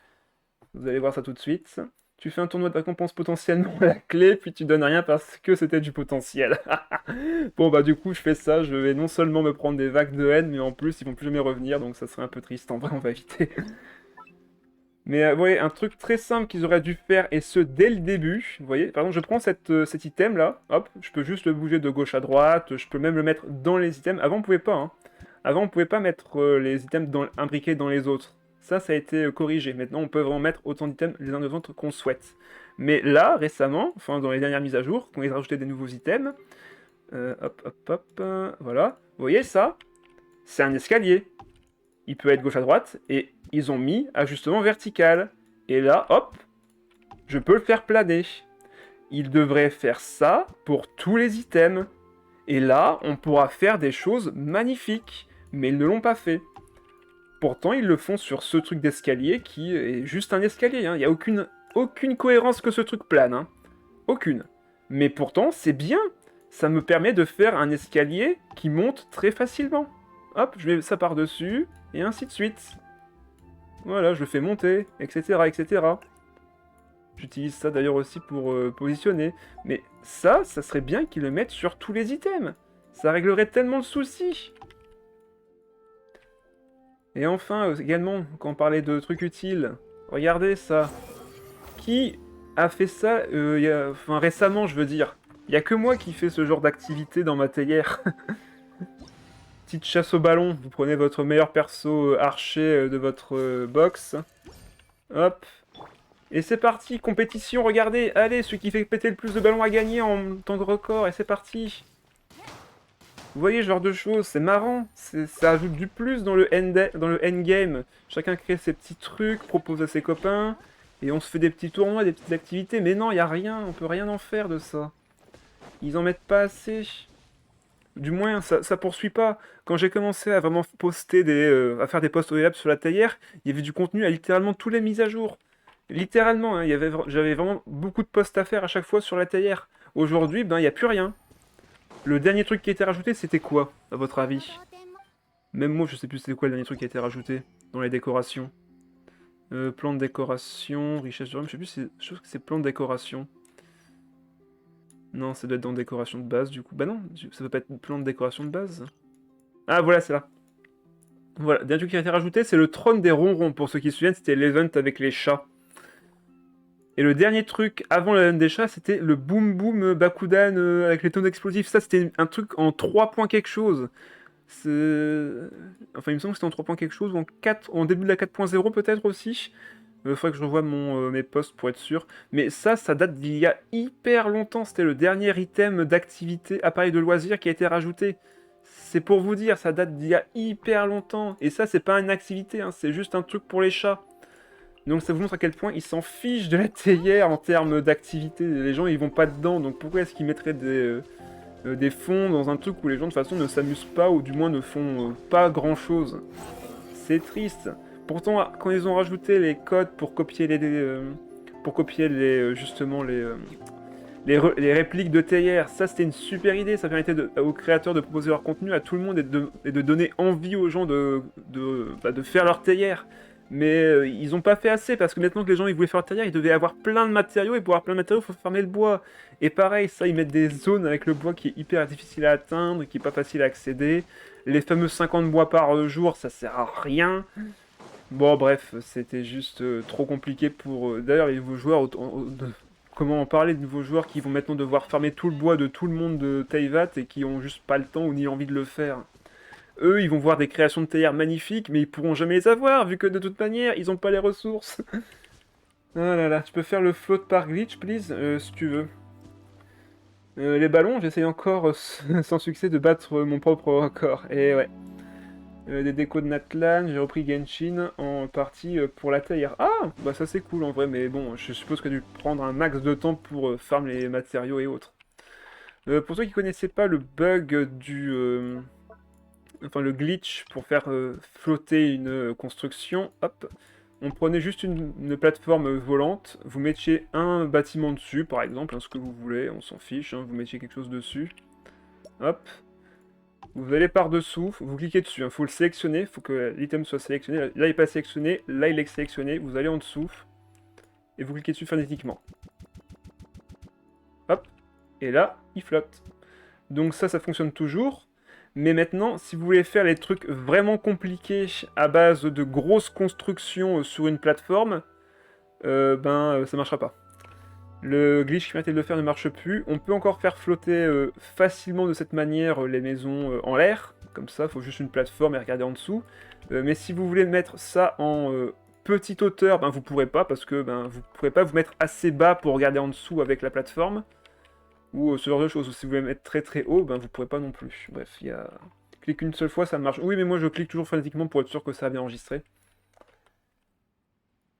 Vous allez voir ça tout de suite. Tu fais un tournoi de récompense potentiellement à la clé, puis tu donnes rien parce que c'était du potentiel. Bon bah du coup je fais ça, je vais non seulement me prendre des vagues de haine, mais en plus ils vont plus jamais revenir, donc ça serait un peu triste, en vrai on va éviter. Mais vous voyez, un truc très simple qu'ils auraient dû faire, et ce dès le début, vous voyez, par exemple je prends cet item là, hop, je peux juste le bouger de gauche à droite, je peux même le mettre dans les items, avant on pouvait pas, hein. Avant on pouvait pas mettre les items imbriqués dans les autres. Ça a été corrigé. Maintenant, on peut vraiment mettre autant d'items les uns des autres qu'on souhaite. Mais là, récemment, enfin dans les dernières mises à jour, quand ils rajoutaient des nouveaux items, hop, hop, hop, voilà. Vous voyez ça? C'est un escalier. Il peut être gauche à droite, et ils ont mis ajustement vertical. Et là, hop, je peux le faire planer. Ils devraient faire ça pour tous les items. Et là, on pourra faire des choses magnifiques. Mais ils ne l'ont pas fait. Pourtant, ils le font sur ce truc d'escalier qui est juste un escalier. Hein. Il n'y a aucune cohérence que ce truc plane. Hein. Aucune. Mais pourtant, c'est bien. Ça me permet de faire un escalier qui monte très facilement. Hop, je mets ça par-dessus, et ainsi de suite. Voilà, je le fais monter, etc., etc. J'utilise ça d'ailleurs aussi pour positionner. Mais ça serait bien qu'ils le mettent sur tous les items. Ça réglerait tellement le souci. Et enfin, également, quand on parlait de trucs utiles, regardez ça. Qui a fait ça enfin, récemment, je veux dire. Il n'y a que moi qui fais ce genre d'activité dans ma théière. Petite chasse au ballon, vous prenez votre meilleur perso archer de votre box. Hop. Et c'est parti, compétition, regardez. Allez, celui qui fait péter le plus de ballons a gagné en temps de record, et c'est parti. Vous voyez ce genre de choses, c'est marrant, ça ajoute du plus dans le endgame. Chacun crée ses petits trucs, propose à ses copains, et on se fait des petits tournois, des petites activités. Mais non, il n'y a rien, on peut rien en faire de ça. Ils en mettent pas assez. Du moins, ça poursuit pas. Quand j'ai commencé à vraiment poster à faire des posts OELab sur la théière, il y avait du contenu à littéralement tous les mises à jour. Littéralement, hein, j'avais vraiment beaucoup de posts à faire à chaque fois sur la théière. Aujourd'hui, ben, il n'y a plus rien. Le dernier truc qui a été rajouté, c'était quoi, à votre avis? Même moi, je sais plus c'était quoi le dernier truc qui a été rajouté dans les décorations. Plan de décoration, richesse durable, je sais plus, je trouve que c'est plan de décoration. Non, ça doit être dans décoration de base, du coup. Bah non, ça peut pas être plan de décoration de base. Ah, voilà, c'est là. Voilà, le dernier truc qui a été rajouté, c'est le trône des ronrons. Pour ceux qui se souviennent, c'était l'event avec les chats. Et le dernier truc avant l'event des chats, c'était le boom boom Bakudan avec les tonnes explosifs. Ça, c'était un truc en 3 points quelque chose. Enfin, il me semble que c'était en 3 points quelque chose, ou en début de la 4.0 peut-être aussi. Il faudrait que je revoie mes posts pour être sûr. Mais ça date d'il y a hyper longtemps. C'était le dernier item d'activité, appareil de loisir qui a été rajouté. C'est pour vous dire, ça date d'il y a hyper longtemps. Et ça, c'est pas une activité, hein, c'est juste un truc pour les chats. Donc ça vous montre à quel point ils s'en fichent de la théière en termes d'activité. Les gens, ils vont pas dedans. Donc pourquoi est-ce qu'ils mettraient des fonds dans un truc où les gens de toute façon ne s'amusent pas ou du moins ne font pas grand chose? C'est triste. Pourtant, quand ils ont rajouté les codes pour copier justement les répliques de théière, ça c'était une super idée, ça permettait aux créateurs de proposer leur contenu à tout le monde et de donner envie aux gens de faire leur théière. Mais ils ont pas fait assez, parce que maintenant que les gens ils voulaient faire leur théière, ils devaient avoir plein de matériaux, et pour avoir plein de matériaux, il faut farmer le bois. Et pareil, ça, ils mettent des zones avec le bois qui est hyper difficile à atteindre, qui est pas facile à accéder. Les fameux 50 bois par jour, ça sert à rien. Bon, bref, c'était juste trop compliqué pour... D'ailleurs, les nouveaux joueurs... Comment en parler de nouveaux joueurs qui vont maintenant devoir farmer tout le bois de tout le monde de Teyvat et qui ont juste pas le temps ou ni envie de le faire. Eux, ils vont voir des créations de théière magnifiques, mais ils pourront jamais les avoir, vu que de toute manière, ils ont pas les ressources. Ah là là, tu peux faire le float par glitch, please, si tu veux. Les ballons, j'essaye encore, sans succès, de battre mon propre record. Et ouais. Des décos de Natlan, j'ai repris Genshin en partie pour la théière. Ah, bah ça c'est cool en vrai, mais bon, je suppose que tu dû prendre un max de temps pour farm les matériaux et autres. Pour ceux qui connaissaient pas le bug enfin le glitch pour faire flotter une construction, hop, on prenait juste une plateforme volante, vous mettiez un bâtiment dessus par exemple, hein, ce que vous voulez, on s'en fiche, hein, vous mettiez quelque chose dessus, hop. Vous allez par-dessous, vous cliquez dessus, il faut le sélectionner, il faut que l'item soit sélectionné. Là, il n'est pas sélectionné, là, il est sélectionné. Vous allez en dessous, et vous cliquez dessus phonétiquement. Hop, et là, il flotte. Donc ça fonctionne toujours. Mais maintenant, si vous voulez faire les trucs vraiment compliqués à base de grosses constructions sur une plateforme, ça marchera pas. Le glitch qui permettait de le faire ne marche plus. On peut encore faire flotter facilement de cette manière les maisons en l'air. Comme ça, il faut juste une plateforme et regarder en dessous. Mais si vous voulez mettre ça en petite hauteur, vous pourrez pas, parce que vous pourrez pas vous mettre assez bas pour regarder en dessous avec la plateforme. Ou ce genre de choses. Ou si vous voulez mettre très très haut, vous pourrez pas non plus. Bref, il y a... Clique une seule fois, ça marche. Oui, mais moi je clique toujours frénétiquement pour être sûr que ça a bien enregistré.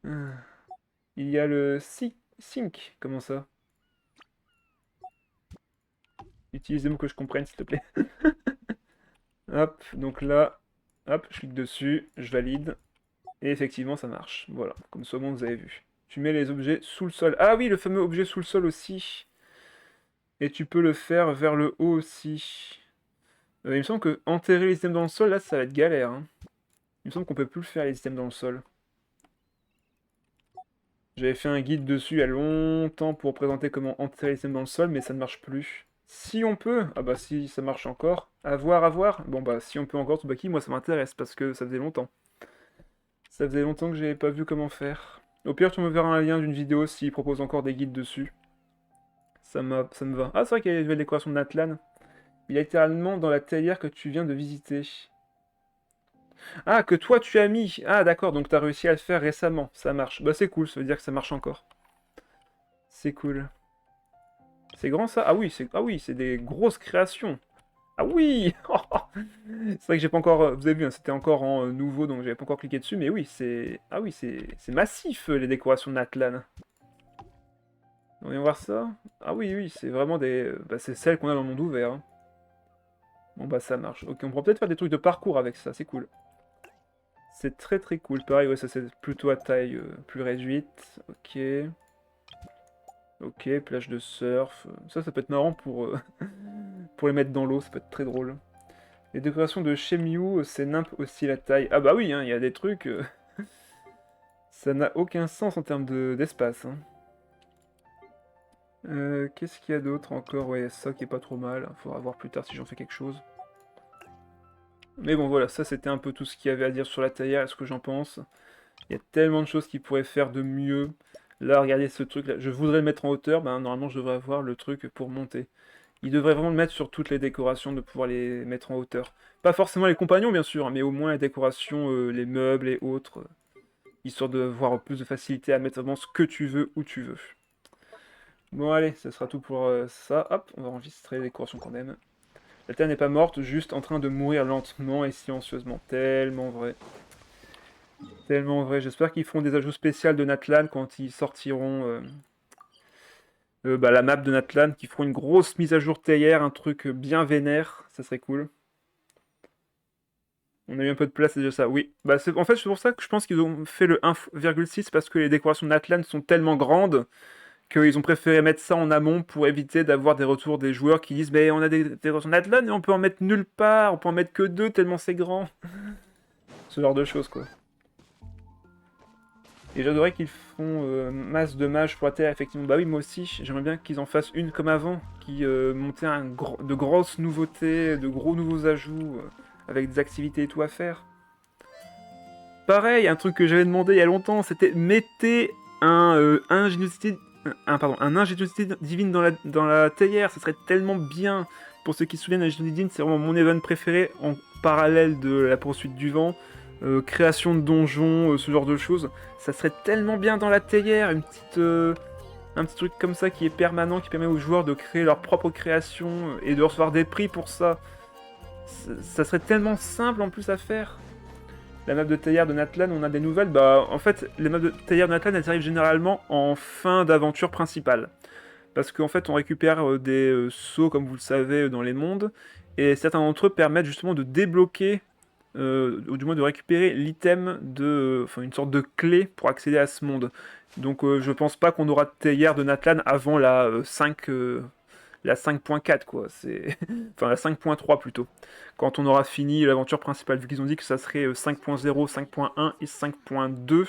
Il y a le sync. Comment ça? Utilise des mots que je comprenne, s'il te plaît. Hop, donc là, hop, je clique dessus, je valide, et effectivement ça marche. Voilà, comme ça vous avez vu. Tu mets les objets sous le sol. Ah oui, le fameux objet sous le sol aussi. Et tu peux le faire vers le haut aussi. Il me semble que enterrer les items dans le sol, là, ça va être galère. Hein. Il me semble qu'on peut plus le faire, les items dans le sol. J'avais fait un guide dessus il y a longtemps pour présenter comment enterrer les items dans le sol, mais ça ne marche plus. Si on peut, ah bah si ça marche encore. À voir, à voir. Bon bah si on peut encore, Tsubaki, moi ça m'intéresse parce que ça faisait longtemps. Ça faisait longtemps que j'avais pas vu comment faire. Au pire, tu me verras un lien d'une vidéo s'il propose encore des guides dessus. Ça me va. Ah, c'est vrai qu'il y a une nouvelle décoration de Natlan. Il est littéralement dans la théière que tu viens de visiter. Ah, que toi tu as mis. Ah, d'accord, donc t'as réussi à le faire récemment. Ça marche. Bah, c'est cool, ça veut dire que ça marche encore. C'est cool. C'est grand ça? Ah oui, c'est des grosses créations. Ah oui! C'est vrai que j'ai pas encore... Vous avez vu, hein, c'était encore en nouveau, donc j'avais pas encore cliqué dessus, mais oui, c'est... Ah oui, c'est massif, les décorations de Natlan. On va voir ça. Ah oui, oui, c'est vraiment des... c'est celles qu'on a dans le monde ouvert. Hein. Bon bah ça marche. Ok, on pourra peut-être faire des trucs de parcours avec ça, c'est cool. C'est très très cool. Pareil, ouais, ça c'est plutôt à taille plus réduite. Ok. Ok, plage de surf. Ça peut être marrant pour les mettre dans l'eau, ça peut être très drôle. Les décorations de Shemyu, c'est nimp aussi la taille. Ah bah oui, hein, il y a des trucs... ça n'a aucun sens en termes d'espace. Hein. Qu'est-ce qu'il y a d'autre encore? Ouais, ça qui est pas trop mal. Faudra voir plus tard si j'en fais quelque chose. Mais bon, voilà, ça c'était un peu tout ce qu'il y avait à dire sur la théière et ce que j'en pense. Il y a tellement de choses qu'ils pourraient faire de mieux. Là, regardez ce truc-là. Je voudrais le mettre en hauteur. Normalement, je devrais avoir le truc pour monter. Ils devraient vraiment le mettre sur toutes les décorations, de pouvoir les mettre en hauteur. Pas forcément les compagnons, bien sûr, hein, mais au moins les décorations, les meubles et autres. Histoire d'avoir plus de facilité à mettre vraiment ce que tu veux, où tu veux. Bon, allez, ça sera tout pour ça. Hop, on va enregistrer les décorations qu'on aime. La Terre n'est pas morte, juste en train de mourir lentement et silencieusement. Tellement vrai. Tellement vrai. J'espère qu'ils feront des ajouts spéciaux de Natlan quand ils sortiront la map de Natlan, qu'ils feront une grosse mise à jour théière, un truc bien vénère. Ça serait cool. On a eu un peu de place, c'est déjà ça, oui. Bah, en fait, c'est pour ça que je pense qu'ils ont fait le 1,6 parce que les décorations d'Atlan sont tellement grandes qu'ils ont préféré mettre ça en amont pour éviter d'avoir des retours des joueurs qui disent mais on a des décorations d'Atlan et on peut en mettre nulle part, on peut en mettre que deux tellement c'est grand. Ce genre de choses, quoi. Et j'adorais qu'ils font masse de mages pour la Terre, effectivement. Bah oui, moi aussi, j'aimerais bien qu'ils en fassent une comme avant, qui montait de grosses nouveautés, de gros nouveaux ajouts, avec des activités et tout à faire. Pareil, un truc que j'avais demandé il y a longtemps, c'était mettez un ingéniosité divine dans la théière, ce serait tellement bien. Pour ceux qui se souviennent, ingéniosité divine, c'est vraiment mon event préféré en parallèle de la poursuite du vent. Création de donjons, ce genre de choses. Ça serait tellement bien dans la théière, un petit truc comme ça qui est permanent, qui permet aux joueurs de créer leur propre création et de recevoir des prix pour ça. Ça serait tellement simple en plus à faire. La map de théière de Natlan, on a des nouvelles. Bah, en fait, les maps de théière de Natlan, elles arrivent généralement en fin d'aventure principale. Parce qu'en fait, on récupère des sauts, comme vous le savez, dans les mondes. Et certains d'entre eux permettent justement de débloquer, ou du moins de récupérer l'item enfin, une sorte de clé pour accéder à ce monde. Donc je pense pas qu'on aura de théière de Natlan avant la 5.4 quoi, c'est enfin la 5.3 plutôt. Quand on aura fini l'aventure principale, vu qu'ils ont dit que ça serait 5.0, 5.1 et 5.2.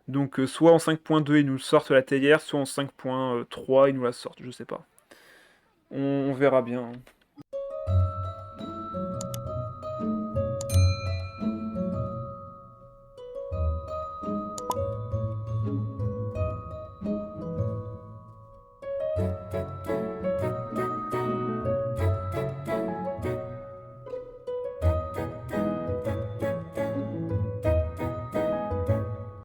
Donc soit en 5.2 ils nous sortent la théière, soit en 5.3 ils nous la sortent, je sais pas. On verra bien.